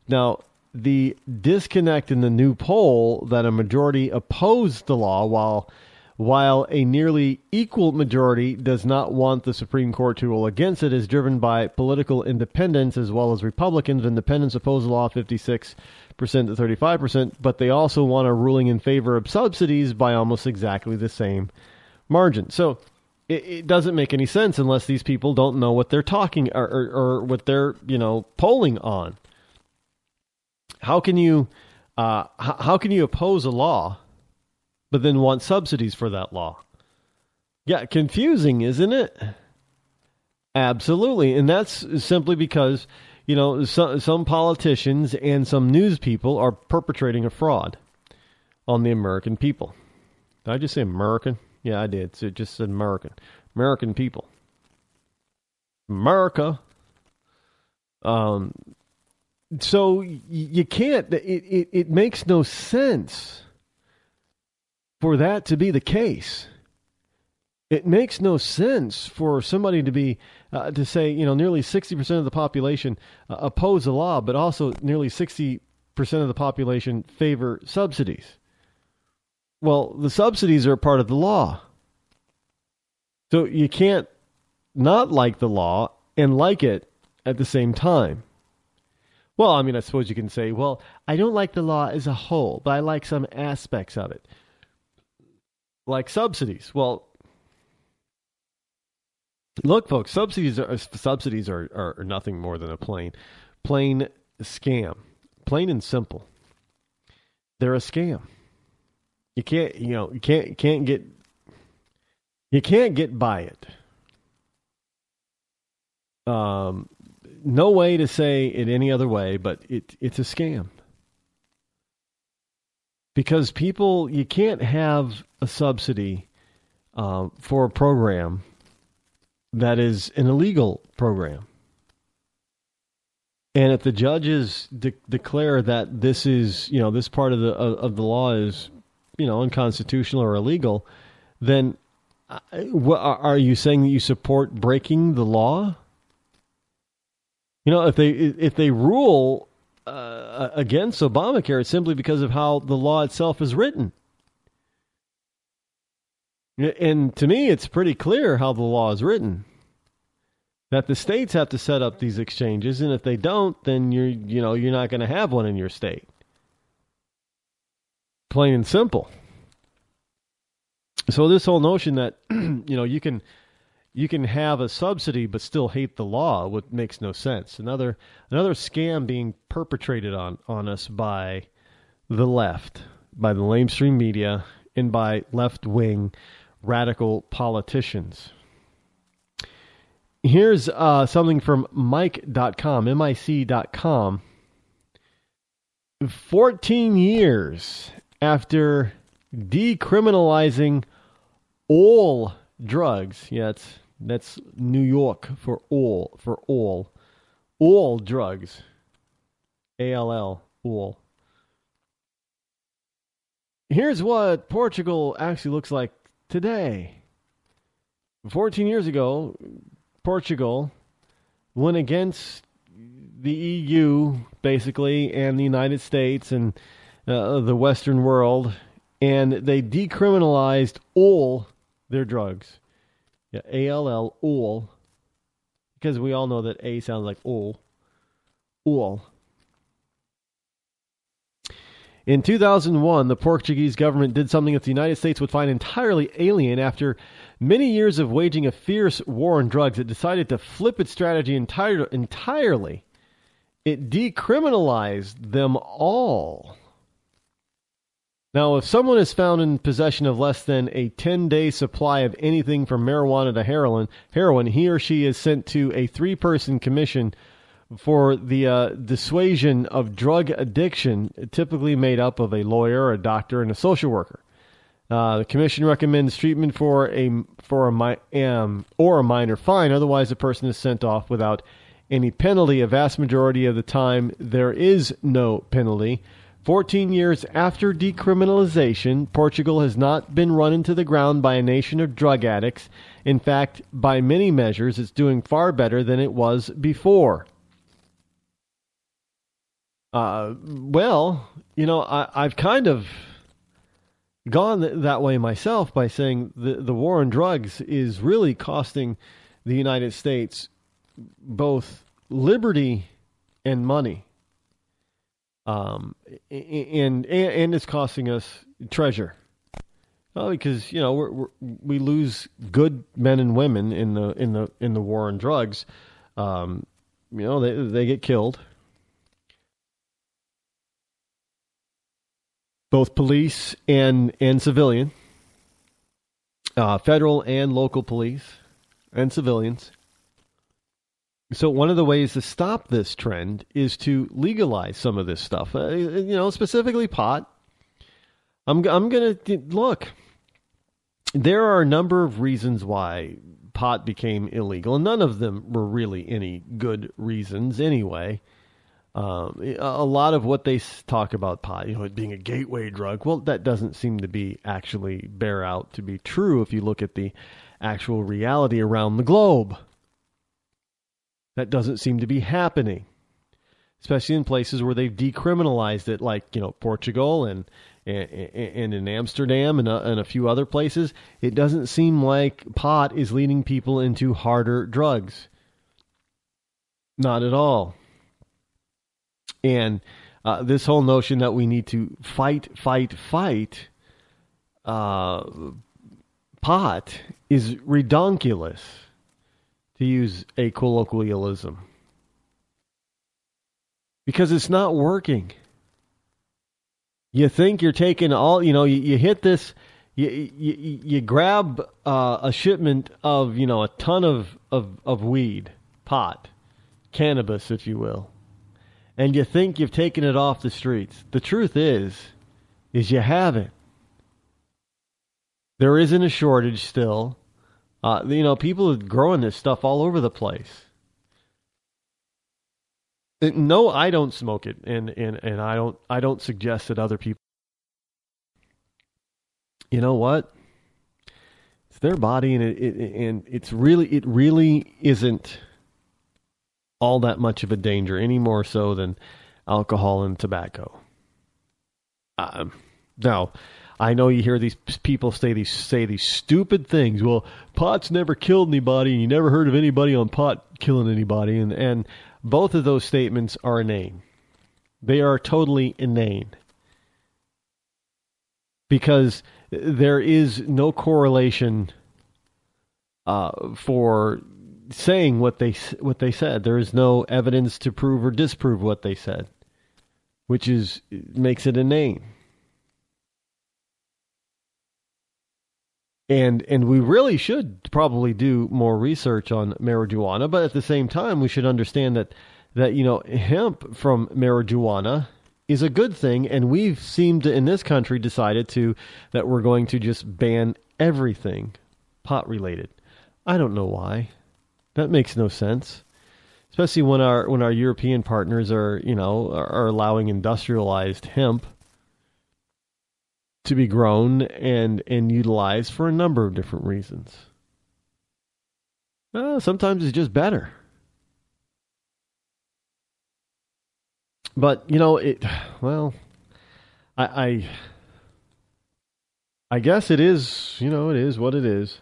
Now, the disconnect in the new poll that a majority opposed the law, while a nearly equal majority does not want the Supreme Court to rule against it, is driven by political independents as well as Republicans. Independents oppose the law 56% to 35%, but they also want a ruling in favor of subsidies by almost exactly the same margin. So it doesn't make any sense unless these people don't know what they're talking or what they're polling on. How can you oppose a law but then want subsidies for that law? Yeah, confusing, isn't it? Absolutely, and that's simply because some politicians and some news people are perpetrating a fraud on the American people. Did I just say American? Yeah, I did. So it just said American. American people. America. So you can't, it makes no sense for that to be the case. It makes no sense for somebody to be, to say, nearly 60% of the population oppose the law, but also nearly 60% of the population favor subsidies. Well, the subsidies are part of the law. So you can't not like the law and like it at the same time. Well, I mean, I suppose you can say, well, I don't like the law as a whole, but I like some aspects of it. Like subsidies. Well, look, folks, subsidies are nothing more than a plain scam. Plain and simple. They're a scam. You can't get by it. No way to say it any other way, but it's a scam. Because you can't have a subsidy for a program that is an illegal program. And if the judges declare that this is, this part of the law is, unconstitutional or illegal, then are you saying that you support breaking the law? If they rule against Obamacare, it's simply because of how the law itself is written. And to me, it's pretty clear how the law is written. That the states have to set up these exchanges, and if they don't, then you're not going to have one in your state. Plain and simple. So this whole notion that you can have a subsidy but still hate the law, what makes no sense. Another scam being perpetrated on us by the left, by the lamestream media, and by left-wing radical politicians. Here's something from Mic.com, MIC.com. 14 years after decriminalizing all drugs, that's New York for all drugs, ALL, all. Here's what Portugal actually looks like today. 14 years ago, Portugal went against the EU, basically, and the United States and the Western world, and they decriminalized all their drugs. Yeah, ALL, all. Because we all know that A sounds like all. All. In 2001, the Portuguese government did something that the United States would find entirely alien. After many years of waging a fierce war on drugs, it decided to flip its strategy entirely. It decriminalized them all. Now, if someone is found in possession of less than a 10-day supply of anything from marijuana to heroin, he or she is sent to a 3-person commission for the dissuasion of drug addiction, typically made up of a lawyer, a doctor, and a social worker. The commission recommends treatment or a minor fine. Otherwise, the person is sent off without any penalty. A vast majority of the time, there is no penalty. 14 years after decriminalization, Portugal has not been run into the ground by a nation of drug addicts. In fact, by many measures, it's doing far better than it was before. Well, I've kind of gone that way myself by saying the war on drugs is really costing the United States both liberty and money. And it's costing us treasure. Because we lose good men and women in the war on drugs. They get killed. Both police and civilian, federal and local police and civilians. So one of the ways to stop this trend is to legalize some of this stuff. Specifically pot. I'm going to look. There are a number of reasons why pot became illegal, and none of them were really any good reasons anyway. A lot of what they talk about pot, it being a gateway drug, well, that doesn't seem to be actually bear out to be true if you look at the actual reality around the globe. That doesn't seem to be happening, especially in places where they've decriminalized it, like Portugal and in Amsterdam and a few other places. It doesn't seem like pot is leading people into harder drugs. Not at all. And this whole notion that we need to fight pot is redonkulous, to use a colloquialism, because it's not working. You think you're taking all, you hit this, you grab a shipment of, a ton of weed, pot, cannabis, if you will, and you think you've taken it off the streets. The truth is you haven't. There isn't a shortage still. People are growing this stuff all over the place. No, I don't smoke it, and I don't suggest that other people. You know what? It's their body, and it really isn't all that much of a danger, any more so than alcohol and tobacco. Now, I know you hear these people say these stupid things. Well, pot's never killed anybody, and you never heard of anybody on pot killing anybody. And both of those statements are inane. They are totally inane. Because there is no correlation for saying what they said. There is no evidence to prove or disprove what they said, which makes it inane. And we really should probably do more research on marijuana, but at the same time, we should understand that hemp from marijuana is a good thing, and we've seemed to, in this country, decided that we're going to just ban everything pot related. I don't know why. That makes no sense, especially when our European partners are allowing industrialized hemp to be grown and utilized for a number of different reasons. Sometimes it's just better. But, I guess it is, it is what it is.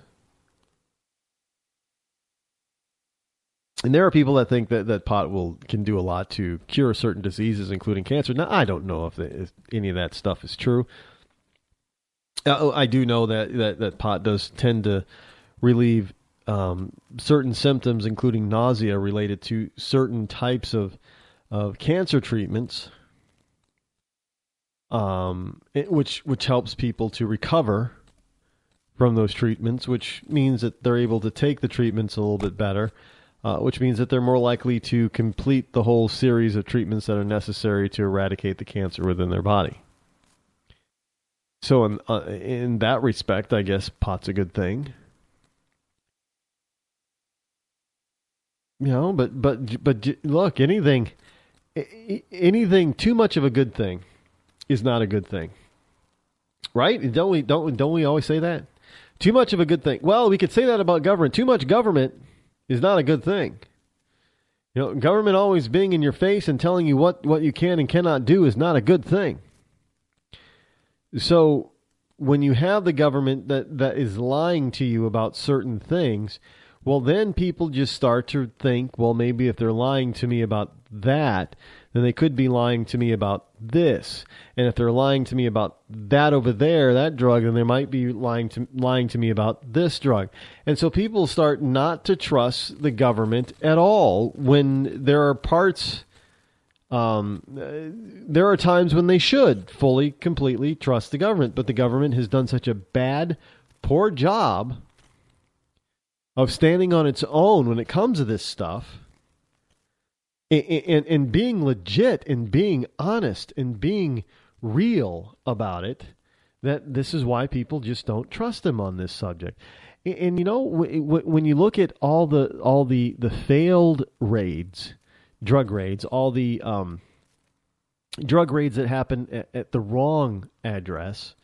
And there are people that think that pot can do a lot to cure certain diseases, including cancer. Now, I don't know if any of that stuff is true. I do know that pot does tend to relieve certain symptoms, including nausea, related to certain types of cancer treatments, which helps people to recover from those treatments, which means that they're able to take the treatments a little bit better, which means that they're more likely to complete the whole series of treatments that are necessary to eradicate the cancer within their body. So in that respect, I guess pot's a good thing. But look, anything too much of a good thing is not a good thing, right? Don't we always say that? Too much of a good thing. Well, we could say that about government. Too much government is not a good thing. Government always being in your face and telling you what you can and cannot do is not a good thing. So when you have the government that is lying to you about certain things, well, then people just start to think, well, maybe if they're lying to me about that, then they could be lying to me about this. And if they're lying to me about that over there, that drug, then they might be lying to me about this drug. And so people start not to trust the government at all when there are parts. There are times when they should fully, completely trust the government, but the government has done such a poor job of standing on its own when it comes to this stuff, and being legit and being honest and being real about it, that this is why people just don't trust them on this subject. And when you look at all the failed raids, drug raids, all the drug raids that happen at the wrong address,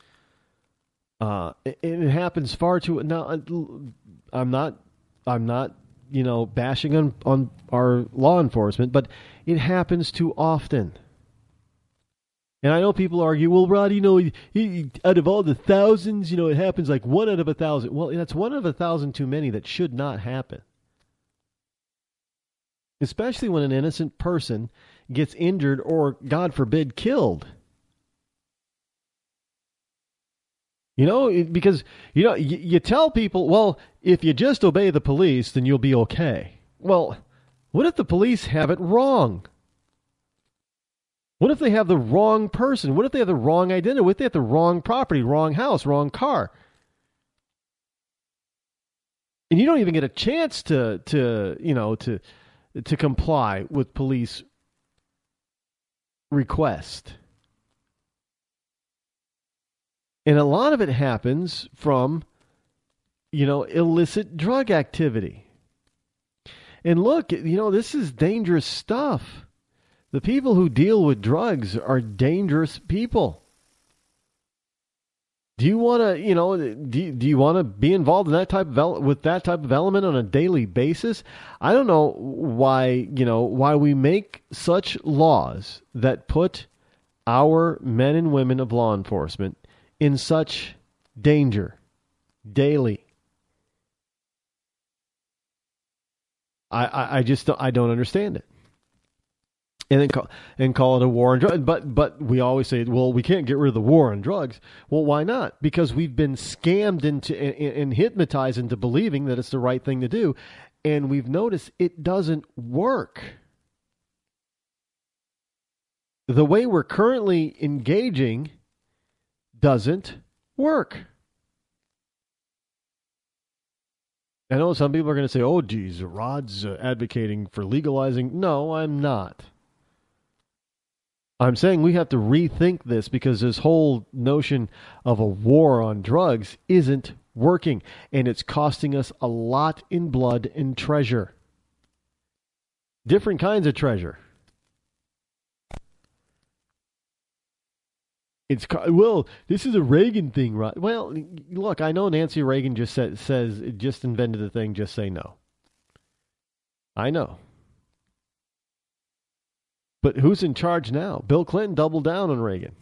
it happens far too. Now, I'm not bashing on our law enforcement, but it happens too often. And I know people argue, well, Rod, out of all the thousands, it happens like 1 out of 1,000. Well, that's 1 out of 1,000 too many. That should not happen. Especially when an innocent person gets injured or, God forbid, killed. Because, you tell people, well, if you just obey the police, then you'll be okay. Well, what if the police have it wrong? What if they have the wrong person? What if they have the wrong identity? What if they have the wrong property, wrong house, wrong car? And you don't even get a chance to comply with police request. And a lot of it happens from, illicit drug activity. And look, this is dangerous stuff. The people who deal with drugs are dangerous people. Do you want to, do you want to be involved in that type of element on a daily basis? I don't know why we make such laws that put our men and women of law enforcement in such danger daily. I don't understand it. And call it a war on drugs. But we always say, well, we can't get rid of the war on drugs. Well, why not? Because we've been scammed and hypnotized into believing that it's the right thing to do. And we've noticed it doesn't work. The way we're currently engaging doesn't work. I know some people are going to say, oh, geez, Rod's advocating for legalizing. No, I'm not. I'm saying we have to rethink this because this whole notion of a war on drugs isn't working, and it's costing us a lot in blood and treasure. Different kinds of treasure. This is a Reagan thing, right? Well, look, I know Nancy Reagan just just invented the thing, just say no. I know. But who's in charge now? Bill Clinton doubled down on Reagan.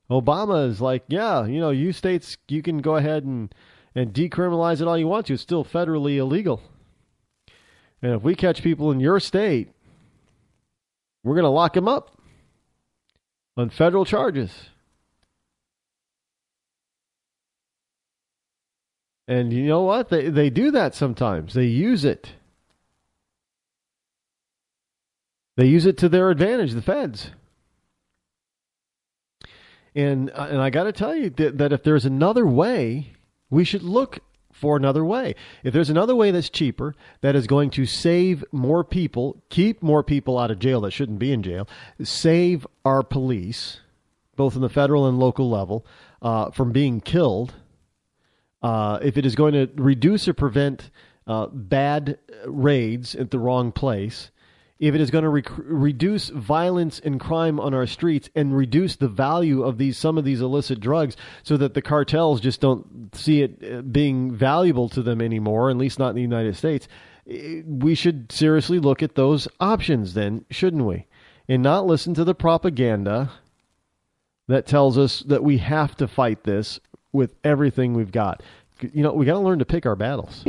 Obama is like, yeah, you states, you can go ahead and decriminalize it all you want to. It's still federally illegal. And if we catch people in your state, we're going to lock them up on federal charges. And you know what? They do that sometimes. They use it. They use it to their advantage, the feds. And I got to tell you that if there's another way, we should look for another way. If there's another way that's cheaper, that is going to save more people, keep more people out of jail that shouldn't be in jail, save our police, both in the federal and local level, from being killed, if it is going to reduce or prevent bad raids at the wrong place, if it is going to reduce violence and crime on our streets and reduce the value of some of these illicit drugs so that the cartels just don't see it being valuable to them anymore, at least not in the United States, we should seriously look at those options then, shouldn't we? And not listen to the propaganda that tells us that we have to fight this with everything we've got. You know, we got to learn to pick our battles.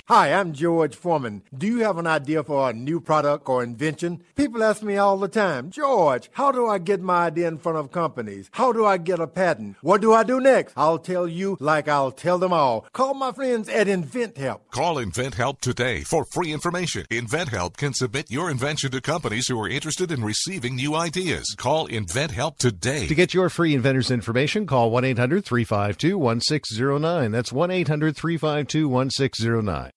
Hi, I'm George Foreman. Do you have an idea for a new product or invention? People ask me all the time, George, how do I get my idea in front of companies? How do I get a patent? What do I do next? I'll tell you like I'll tell them all. Call my friends at InventHelp. Call InventHelp today for free information. InventHelp can submit your invention to companies who are interested in receiving new ideas. Call InventHelp today. To get your free inventor's information, call 1-800-352-1609. That's 1-800-352-1609.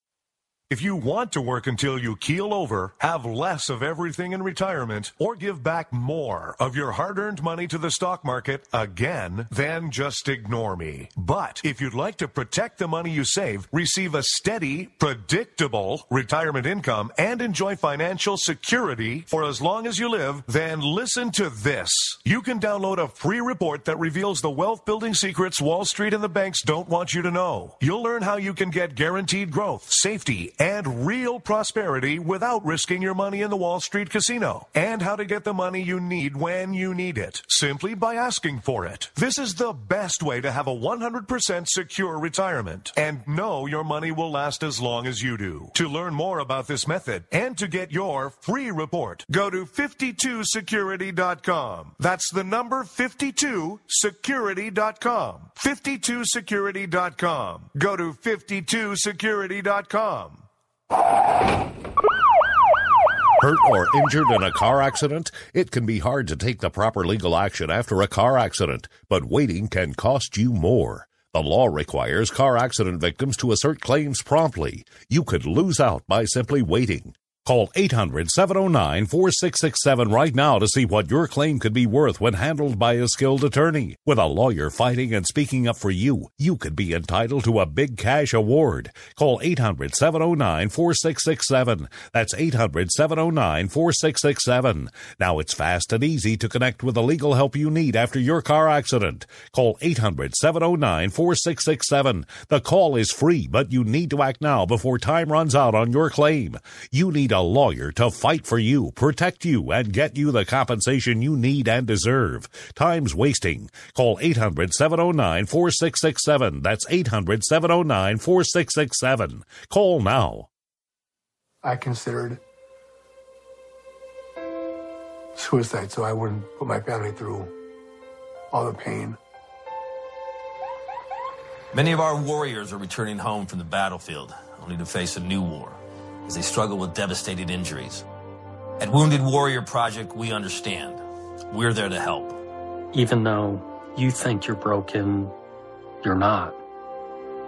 If you want to work until you keel over, have less of everything in retirement, or give back more of your hard-earned money to the stock market again, then just ignore me. But if you'd like to protect the money you save, receive a steady, predictable retirement income, and enjoy financial security for as long as you live, then listen to this. You can download a free report that reveals the wealth-building secrets Wall Street and the banks don't want you to know. You'll learn how you can get guaranteed growth, safety, and real prosperity without risking your money in the Wall Street casino, and how to get the money you need when you need it, simply by asking for it. This is the best way to have a 100% secure retirement, and know your money will last as long as you do. To learn more about this method, and to get your free report, go to 52security.com. That's the number 52security.com. 52security.com. Go to 52security.com. Hurt or injured in a car accident? It can be hard to take the proper legal action after a car accident, but waiting can cost you more. The law requires car accident victims to assert claims promptly. You could lose out by simply waiting. Call 800-709-4667 right now to see what your claim could be worth when handled by a skilled attorney. With a lawyer fighting and speaking up for you, you could be entitled to a big cash award. Call 800-709-4667. That's 800-709-4667. Now it's fast and easy to connect with the legal help you need after your car accident. Call 800-709-4667. The call is free, but you need to act now before time runs out on your claim. You need a lawyer to fight for you, protect you, and get you the compensation you need and deserve. Time's wasting. Call 800-709-4667. That's 800-709-4667. Call now. I considered suicide so I wouldn't put my family through all the pain. Many of our warriors are returning home from the battlefield, only to face a new war as they struggle with devastating injuries. At Wounded Warrior Project, we understand. We're there to help. Even though you think you're broken, you're not.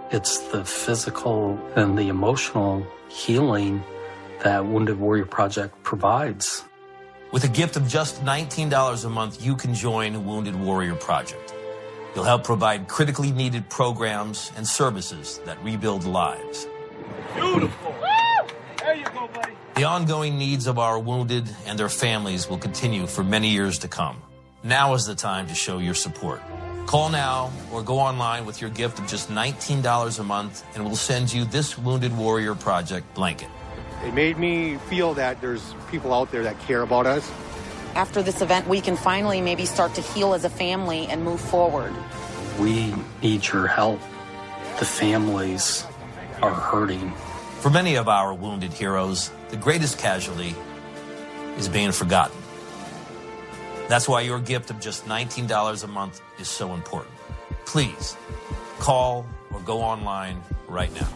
It's the physical and the emotional healing that Wounded Warrior Project provides. With a gift of just $19 a month, you can join Wounded Warrior Project. You'll help provide critically needed programs and services that rebuild lives. Beautiful. There you go, buddy. The ongoing needs of our wounded and their families will continue for many years to come. Now is the time to show your support. Call now or go online with your gift of just $19 a month, and we'll send you this Wounded Warrior Project blanket. It made me feel that there's people out there that care about us. After this event, we can finally maybe start to heal as a family and move forward. We need your help. the families are hurting. For many of our wounded heroes, the greatest casualty is being forgotten. That's why your gift of just $19 a month is so important. Please call or go online right now.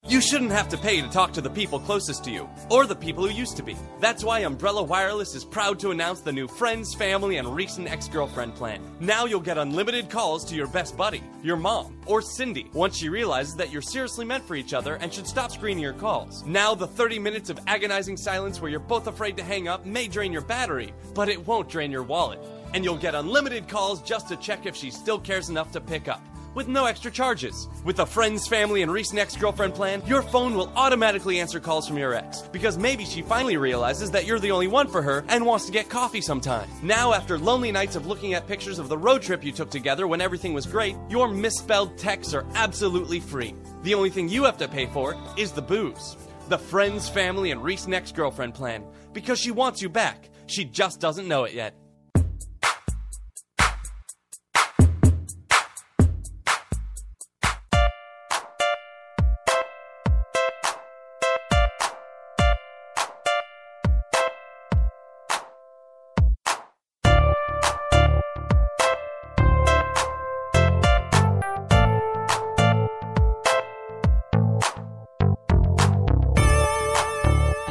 You shouldn't have to pay to talk to the people closest to you, or the people who used to be. That's why Umbrella Wireless is proud to announce the new Friends, Family, and Recent Ex-Girlfriend plan. Now you'll get unlimited calls to your best buddy, your mom, or Cindy, once she realizes that you're seriously meant for each other and should stop screening your calls. Now the 30 minutes of agonizing silence where you're both afraid to hang up may drain your battery, but it won't drain your wallet. And you'll get unlimited calls just to check if she still cares enough to pick up, with no extra charges. With the Friends, Family, and Recent Ex-Girlfriend plan, your phone will automatically answer calls from your ex, because maybe she finally realizes that you're the only one for her and wants to get coffee sometime. Now, after lonely nights of looking at pictures of the road trip you took together when everything was great, your misspelled texts are absolutely free. The only thing you have to pay for is the booze. The Friends, Family, and Recent Ex-Girlfriend plan, because she wants you back. She just doesn't know it yet.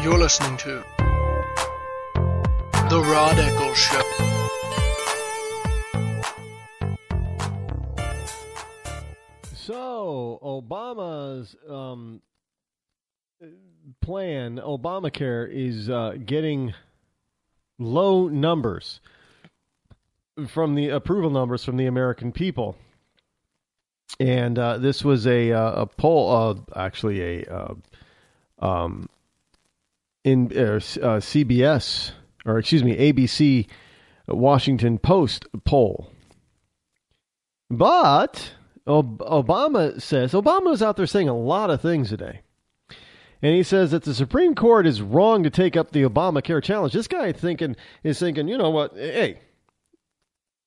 You're listening to The Rod Eccles Show. So, Obama's plan, Obamacare, is getting low numbers from the approval numbers from the American people. And this was a poll, actually in CBS, or excuse me, ABC Washington Post poll. But Obama says, Obama was out there saying a lot of things today. And he says that the Supreme Court is wrong to take up the Obamacare challenge. This guy is thinking, you know what, hey,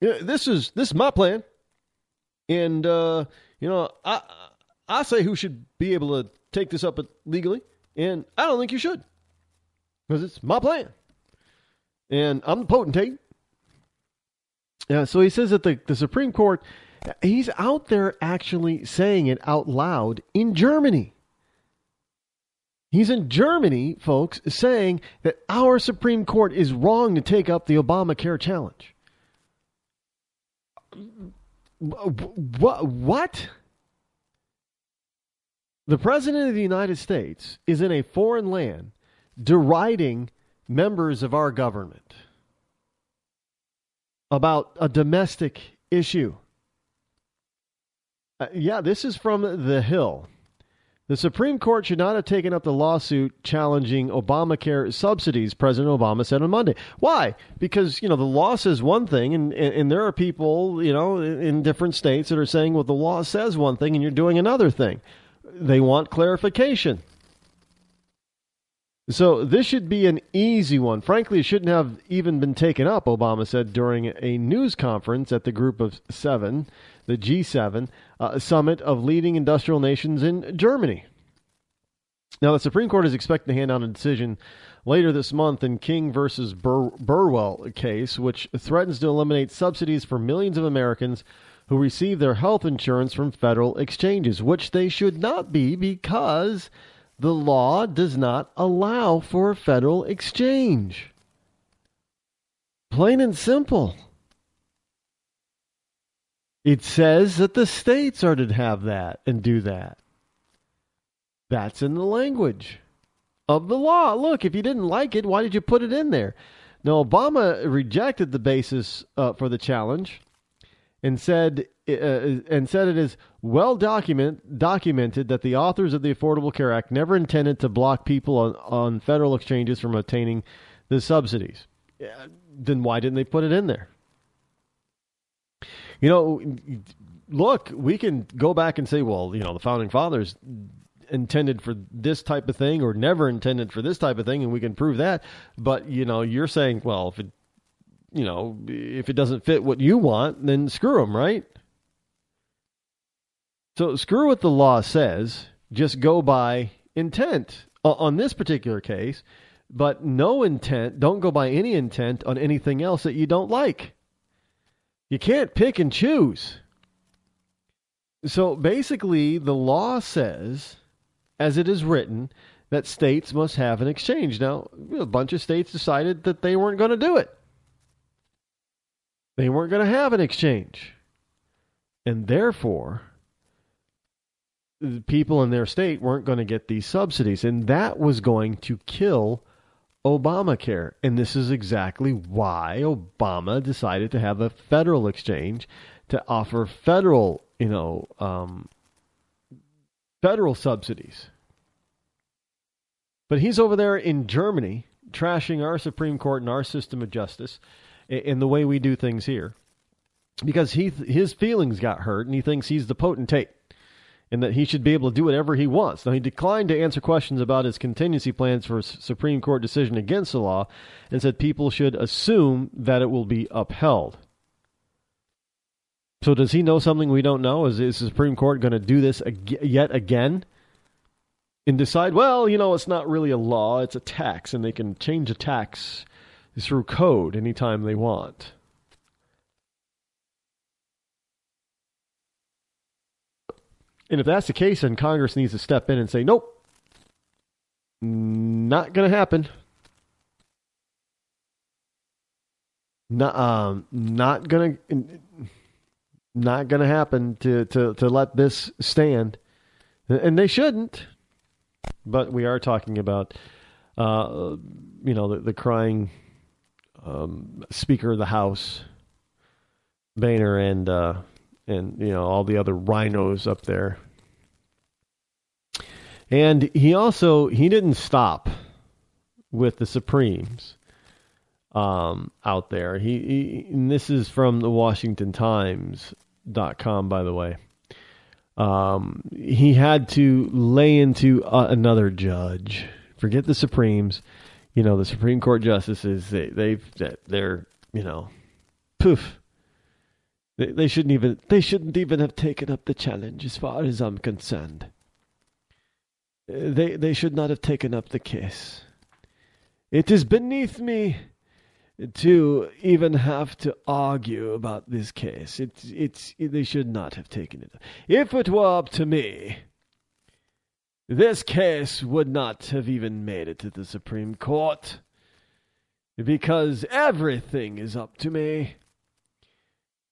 this is my plan. And, I say who should be able to take this up legally. And I don't think you should. Because it's my plan. And I'm the potentate. Yeah, so he says that the Supreme Court, he's out there actually saying it out loud in Germany. He's in Germany, folks, saying that our Supreme Court is wrong to take up the Obamacare challenge. What? The President of the United States is in a foreign land deriding members of our government about a domestic issue. This is from The Hill. The Supreme Court should not have taken up the lawsuit challenging Obamacare subsidies, President Obama said on Monday. Why? Because, the law says one thing, and there are people, in different states that are saying, well, the law says one thing and you're doing another thing. They want clarification. So this should be an easy one. Frankly, it shouldn't have even been taken up, Obama said during a news conference at the Group of Seven, the G7, summit of leading industrial nations in Germany. Now, the Supreme Court is expected to hand down a decision later this month in King versus Burwell case, which threatens to eliminate subsidies for millions of Americans who receive their health insurance from federal exchanges, which they should not be because the law does not allow for a federal exchange. Plain and simple. It says that the states are to have that and do that. That's in the language of the law. Look, if you didn't like it, why did you put it in there? Now, Obama rejected the basis for the challenge and said it is well documented that the authors of the Affordable Care Act never intended to block people on federal exchanges from obtaining the subsidies. Then why didn't they put it in there? Look, we can go back and say, well, the Founding Fathers intended for this type of thing or never intended for this type of thing, and we can prove that. But, you're saying, well, if it doesn't fit what you want, then screw them, right? So screw what the law says. Just go by intent on this particular case, but no intent. Don't go by any intent on anything else that you don't like. You can't pick and choose. So basically, the law says, as it is written, that states must have an exchange. Now, a bunch of states decided that they weren't going to do it. They weren't going to have an exchange. And therefore, the people in their state weren't going to get these subsidies. And that was going to kill Obamacare. And this is exactly why Obama decided to have a federal exchange to offer federal, federal subsidies. But he's over there in Germany trashing our Supreme Court and our system of justice in the way we do things here because his feelings got hurt and he thinks he's the potentate and that he should be able to do whatever he wants. Now, he declined to answer questions about his contingency plans for a Supreme Court decision against the law and said people should assume that it will be upheld. So does he know something we don't know? Is the Supreme Court going to do this yet again? And decide, well, it's not really a law, it's a tax, and they can change a tax through code anytime they want. And if that's the case, then Congress needs to step in and say, nope, not going to happen. Not going to happen to let this stand. And they shouldn't. But we are talking about, the crying Speaker of the House, Boehner, and all the other rhinos up there. And he didn't stop with the Supremes out there. And this is from the WashingtonTimes.com, by the way. He had to lay into another judge. Forget the Supremes. The Supreme Court justices, they're poof. They shouldn't even have taken up the challenge as far as I'm concerned. They should not have taken up the case. It is beneath me to even have to argue about this case. They should not have taken it. If it were up to me, this case would not have even made it to the Supreme Court, because everything is up to me.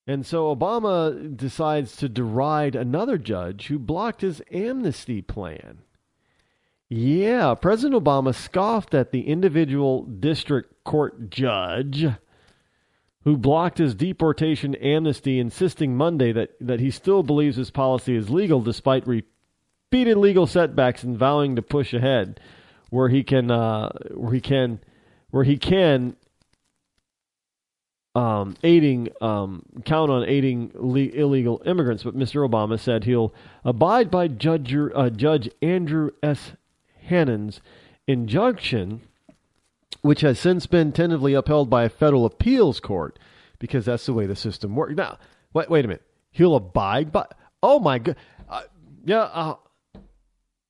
And so Obama decides to deride another judge who blocked his amnesty plan. Yeah, President Obama scoffed at the individual district court judge who blocked his deportation amnesty, insisting Monday that he still believes his policy is legal despite repeated legal setbacks and vowing to push ahead where he can count on aiding illegal immigrants. But Mr. Obama said he'll abide by Judge Andrew S. Hannon's injunction, which has since been tentatively upheld by a federal appeals court, because that's the way the system works. Now, wait a minute. He'll abide by... Oh, my God.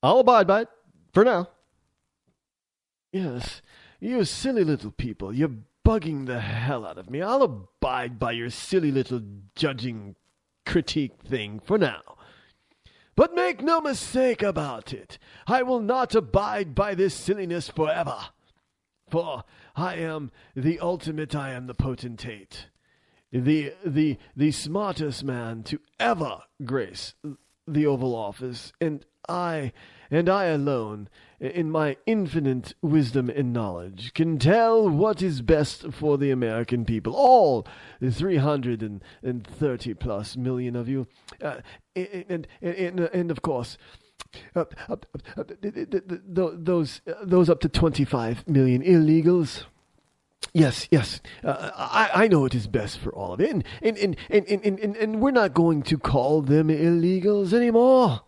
I'll abide by it for now. Yes. You silly little people. You're bugging the hell out of me. I'll abide by your silly little judging critique thing for now. But make no mistake about it. I will not abide by this silliness forever. For I am the ultimate, I am the potentate. The smartest man to ever grace the Oval Office, and I alone, in my infinite wisdom and knowledge, can tell what is best for the American people. All 330 plus million of you, and of course, those up to 25 million illegals. Yes. I know it is best for all of it, and we're not going to call them illegals anymore.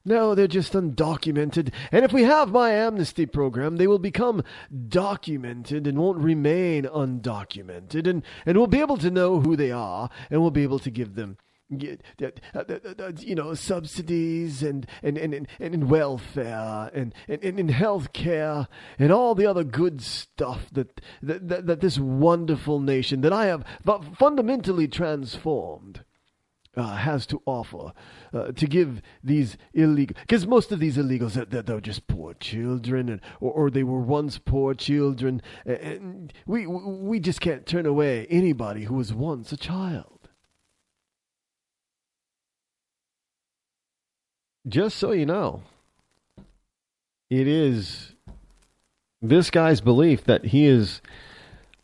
No, they're just undocumented. And if we have my amnesty program, they will become documented and won't remain undocumented. And we'll be able to know who they are, and we'll be able to give them subsidies and welfare and health care and all the other good stuff that this wonderful nation that I have fundamentally transformed has to offer, to give these illegal, because most of these illegals, they're just poor children, or they were once poor children, and we just can't turn away anybody who was once a child. Just so you know, it is this guy's belief that he is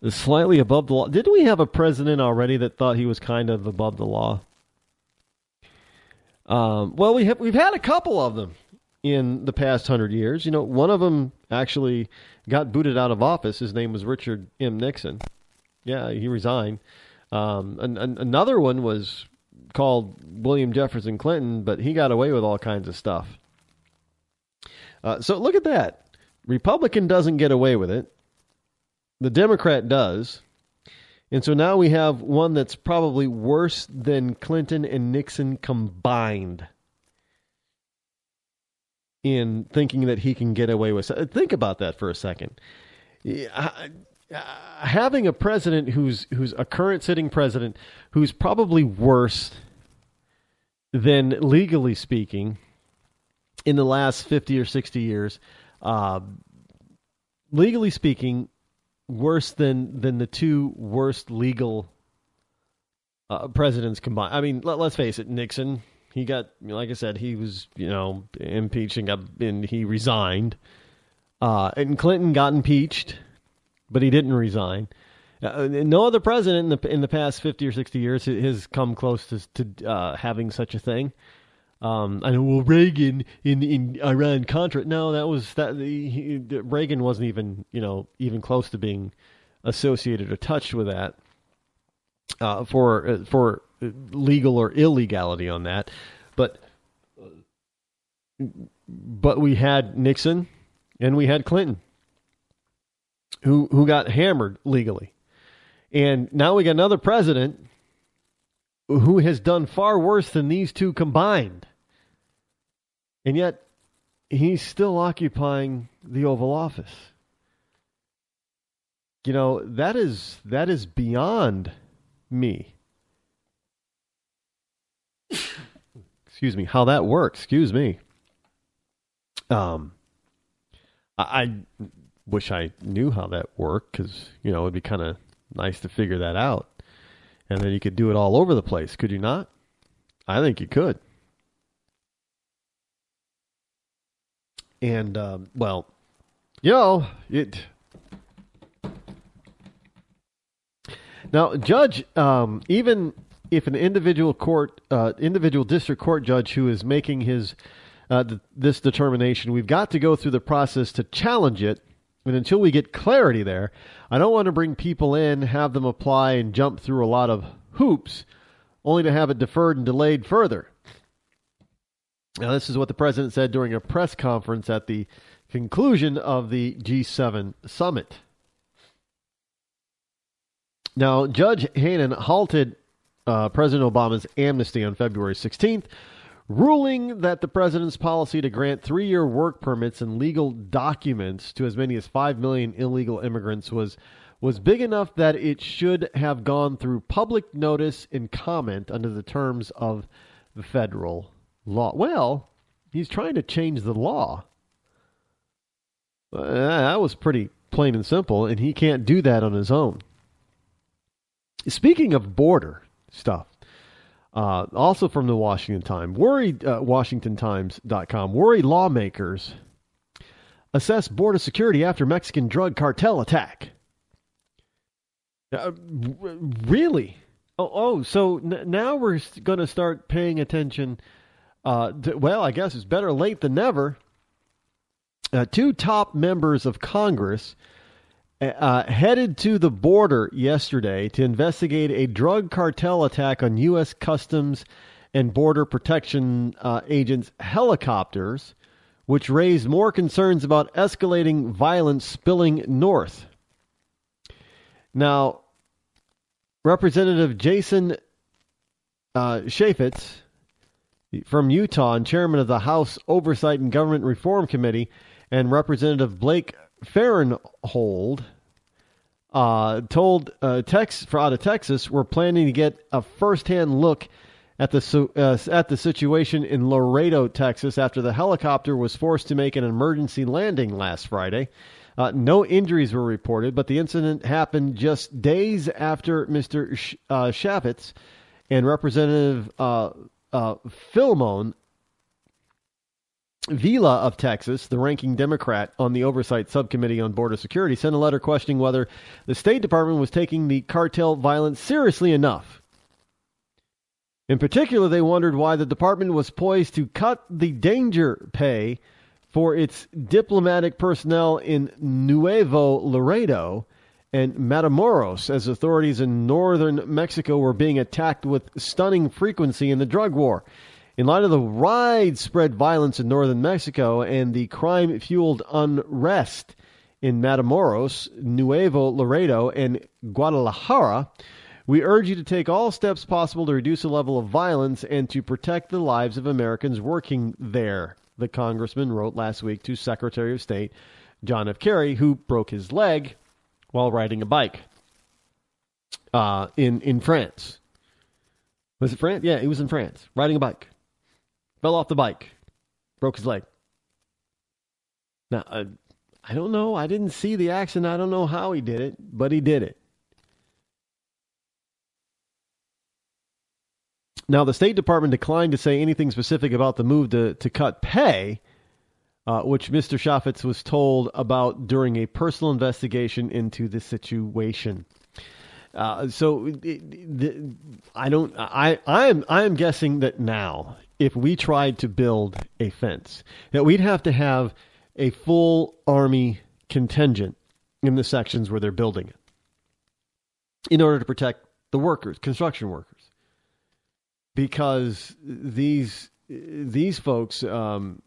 slightly above the law. Didn't we have a president already that thought he was kind of above the law? Well, we've had a couple of them in the past 100 years. One of them actually got booted out of office. His name was Richard M. Nixon. Yeah, he resigned. Another one was called William Jefferson Clinton, but he got away with all kinds of stuff. So look at that. Republican doesn't get away with it. The Democrat does. And so now we have one that's probably worse than Clinton and Nixon combined in thinking that he can get away with. Think about that for a second. Having a president who's a current sitting president who's probably worse than, legally speaking, in the last 50 or 60 years, legally speaking, worse than the two worst legal presidents combined. I mean, let's face it, Nixon, he got, like I said, he was, impeached and he resigned. And Clinton got impeached, but he didn't resign. No other president in the past 50 or 60 years has come close to having such a thing. I know. Well, Reagan in Iran-Contra. No, Reagan wasn't even close to being associated or touched with that for legal or illegality on that. But we had Nixon and we had Clinton who got hammered legally. And now we got another president who has done far worse than these two combined. And yet, he's still occupying the Oval Office. That is beyond me. Excuse me, how that works. Excuse me. I wish I knew how that worked, because, it'd be kind of nice to figure that out. And then you could do it all over the place, could you not? I think you could. And, it... Now, Judge, even if an individual district court judge who is making his this determination, we've got to go through the process to challenge it. And until we get clarity there, I don't want to bring people in, have them apply, and jump through a lot of hoops, only to have it deferred and delayed further. Now, this is what the president said during a press conference at the conclusion of the G7 summit. Now, Judge Hanen halted President Obama's amnesty on February 16th, ruling that the president's policy to grant 3-year work permits and legal documents to as many as 5 million illegal immigrants was big enough that it should have gone through public notice and comment under the terms of the federal law. Well, he's trying to change the law. That was pretty plain and simple, and he can't do that on his own. Speaking of border stuff, also from the Washington Times, WashingtonTimes.com, worried lawmakers assess border security after Mexican drug cartel attack. Really? So now we're going to start paying attention. I guess it's better late than never. 2 top members of Congress headed to the border yesterday to investigate a drug cartel attack on U.S. Customs and Border Protection agents' helicopters, which raised more concerns about escalating violence spilling north. Now, Representative Jason Chaffetz from Utah and chairman of the House Oversight and Government Reform Committee, and Representative Blake Farenthold told out of Texas, we're planning to get a first-hand look at the situation in Laredo, Texas, after the helicopter was forced to make an emergency landing last Friday. No injuries were reported, but the incident happened just days after Mr. Chaffetz and Representative Philemon Vila of Texas, the ranking Democrat on the Oversight Subcommittee on Border Security, sent a letter questioning whether the State Department was taking the cartel violence seriously enough. In particular, they wondered why the department was poised to cut the danger pay for its diplomatic personnel in Nuevo Laredo and Matamoros, as authorities in northern Mexico were being attacked with stunning frequency in the drug war. In light of the widespread violence in northern Mexico and the crime-fueled unrest in Matamoros, Nuevo Laredo, and Guadalajara, we urge you to take all steps possible to reduce the level of violence and to protect the lives of Americans working there, the congressman wrote last week to Secretary of State John F. Kerry, who broke his leg while riding a bike in France. Was it France? Yeah, he was in France, riding a bike. Fell off the bike, broke his leg. Now, I don't know. I didn't see the accident. I don't know how he did it, but he did it. Now, the State Department declined to say anything specific about the move to cut pay, which Mr. Chaffetz was told about during a personal investigation into the situation. I'm guessing that now, if we tried to build a fence, that we'd have to have a full Army contingent in the sections where they're building it in order to protect the workers, construction workers. Because these folks, I'm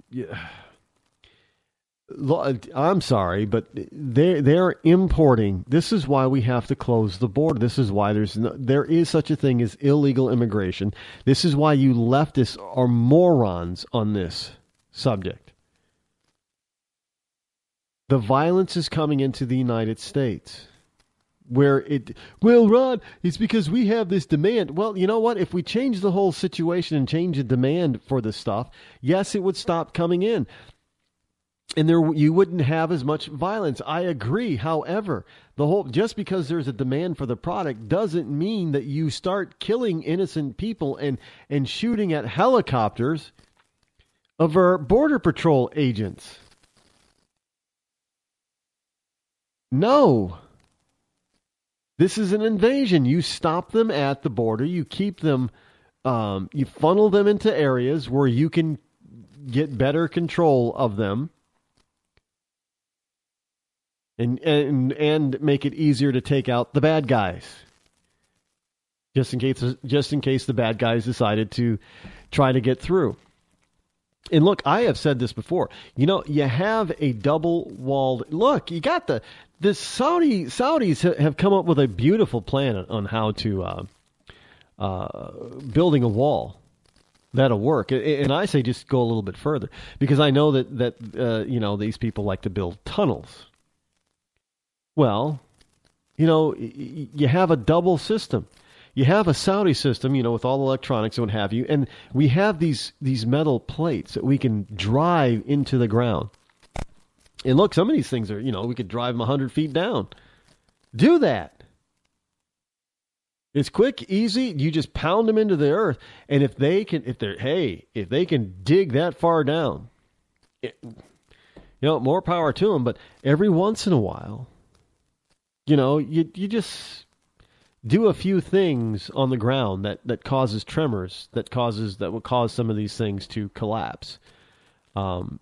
sorry, but they're importing. This is why we have to close the border. This is why there is such a thing as illegal immigration. This is why you leftists are morons on this subject. The violence is coming into the United States. Ron, it's because we have this demand. Well, you know what? If we change the whole situation and change the demand for this stuff, yes, it would stop coming in. And you wouldn't have as much violence. I agree. However, just because there's a demand for the product doesn't mean that you start killing innocent people and shooting at helicopters of our Border Patrol agents. No. This is an invasion. You stop them at the border. You keep them, you funnel them into areas where you can get better control of them and make it easier to take out the bad guys. Just in case the bad guys decided to try to get through. And look, I have said this before. You know, you have a double-walled... Look, you got the Saudis have come up with a beautiful plan on how to building a wall that'll work. And I say just go a little bit further, because I know that these people like to build tunnels. Well, you have a double system. You have a Saudi system, with all the electronics and what have you, and we have these metal plates that we can drive into the ground. And look, some of these things are, we could drive them 100 feet down. Do that. It's quick, easy. You just pound them into the earth, and if they can dig that far down, more power to them. But every once in a while, you just do a few things on the ground that causes tremors, that will cause some of these things to collapse. Nothing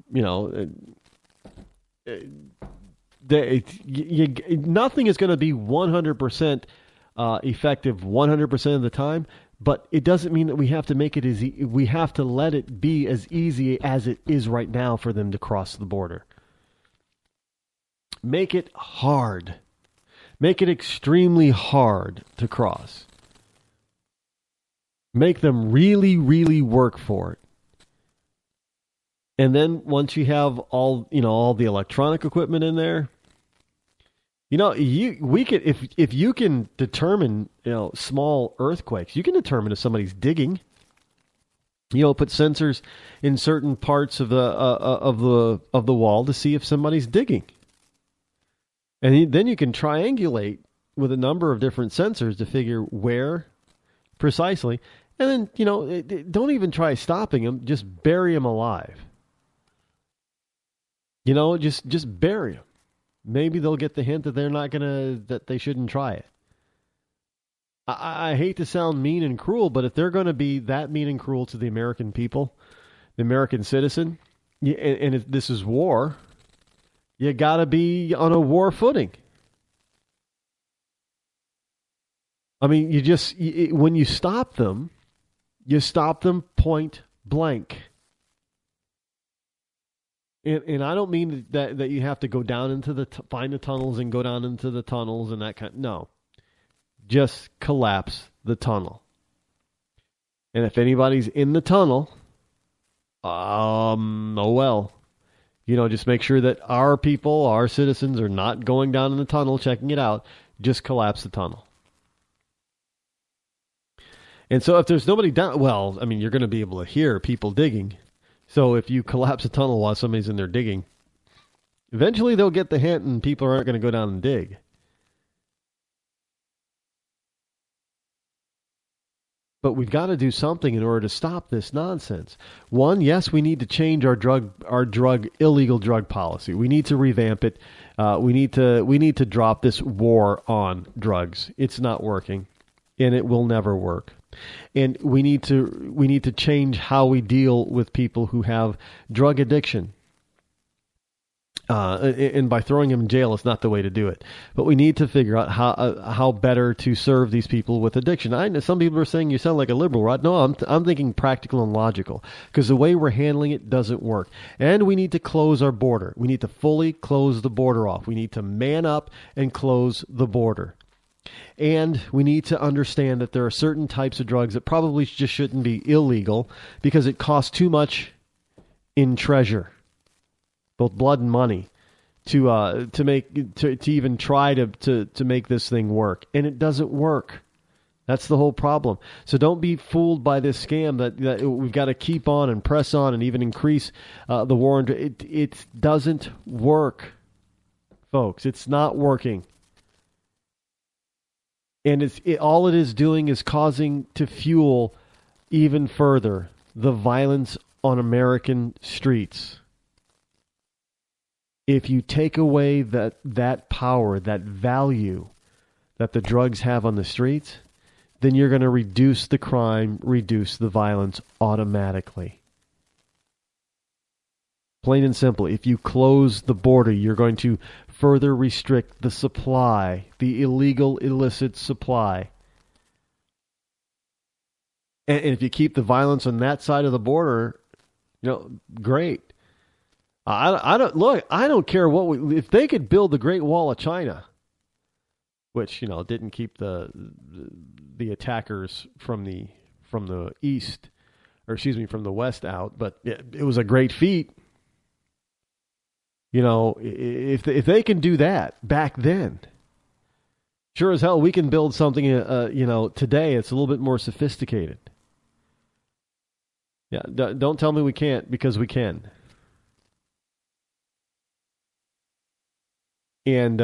is going to be 100% effective 100% of the time, but it doesn't mean that we have to make it easy. We have to let it be as easy as it is right now for them to cross the border. Make it hard. Make it extremely hard to cross. Make them really, really work for it. And then once you have all the electronic equipment in there, we could, if you can determine, small earthquakes, you can determine if somebody's digging. Put sensors in certain parts of the wall to see if somebody's digging. And then you can triangulate with a number of different sensors to figure where precisely. And then, don't even try stopping them. Just bury them alive. Just bury them. Maybe they'll get the hint that that they shouldn't try it. I hate to sound mean and cruel, but if they're going to be that mean and cruel to the American people, the American citizen, and if this is war, you got to be on a war footing. I mean, when you stop them point blank. And I don't mean that you have to go down into find the tunnels and go down into the tunnels and that kind. No, just collapse the tunnel. And if anybody's in the tunnel, oh well. Just make sure that our people, our citizens, are not going down in the tunnel checking it out. Just collapse the tunnel. And so if there's nobody down, well, I mean, you're going to be able to hear people digging. So if you collapse a tunnel while somebody's in there digging, eventually they'll get the hint and people aren't going to go down and dig. But we've got to do something in order to stop this nonsense. One, yes, we need to change our illegal drug policy. We need to revamp it. We need to drop this war on drugs. It's not working, and it will never work. And we need to change how we deal with people who have drug addiction. And by throwing them in jail is not the way to do it. But we need to figure out how better to serve these people with addiction. I know some people are saying you sound like a liberal, Rod. No, I'm thinking practical and logical, because the way we're handling it doesn't work. And we need to close our border. We need to fully close the border off. We need to man up and close the border. And we need to understand that there are certain types of drugs that probably just shouldn't be illegal because it costs too much in treasure, both blood and money, to even try to make this thing work. And it doesn't work. That's the whole problem. So don't be fooled by this scam that we've got to keep on and press on and even increase the war. It doesn't work, folks. It's not working. And all it is doing is causing to fuel even further the violence on American streets. If you take away that power, that value that the drugs have on the streets, then you're going to reduce the crime, reduce the violence automatically. Plain and simple. If you close the border, you're going to further restrict the supply, the illegal, illicit supply. And if you keep the violence on that side of the border, great. I don't care if they could build the Great Wall of China, which didn't keep the attackers from the east, or excuse me, from the west out, but it was a great feat. If they can do that back then, sure as hell we can build something. Today it's a little bit more sophisticated. Yeah, don't tell me we can't, because we can. And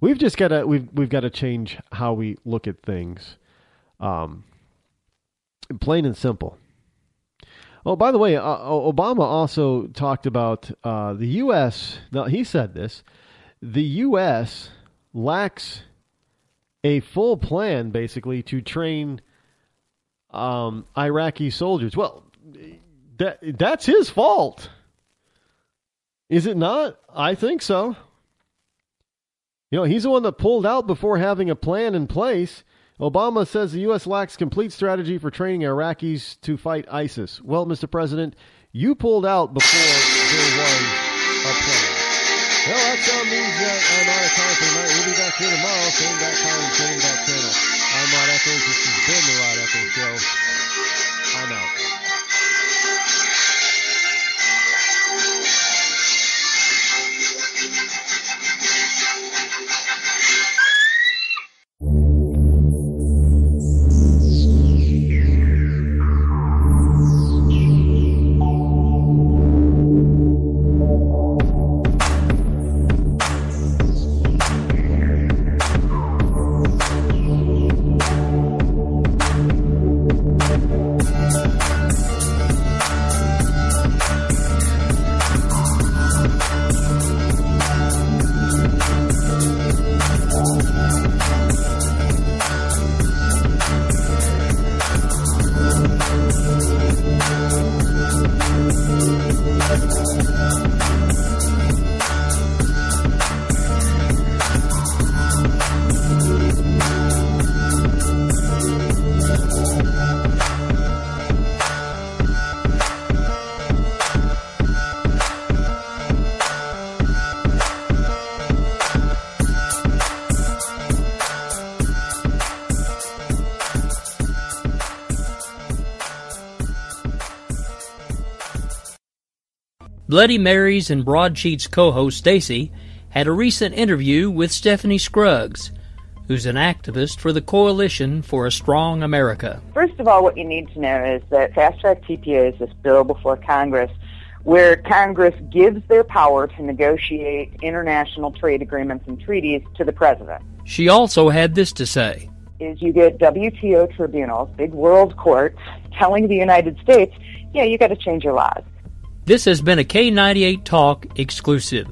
we've just got to change how we look at things, plain and simple. Oh, by the way, Obama also talked about the U.S. Now, he said this: the U.S. lacks a full plan, basically, to train Iraqi soldiers. Well, that's his fault. Is it not? I think so. He's the one that pulled out before having a plan in place. Obama says the U.S. lacks complete strategy for training Iraqis to fight ISIS. Well, Mr. President, you pulled out before there was a plan. Well, that sound means that I'm out of time for tonight. We'll be back here tomorrow, same bat time, same bat channel. I'm Rod Eccles. Bloody Mary's and Broadsheet's co-host Stacy had a recent interview with Stephanie Scruggs, who's an activist for the Coalition for a Strong America. First of all, what you need to know is that Fast Track TPA is this bill before Congress where Congress gives their power to negotiate international trade agreements and treaties to the president. She also had this to say. Is you get WTO tribunals, big world courts, telling the United States, yeah, you got to change your laws. This has been a K98 Talk exclusive.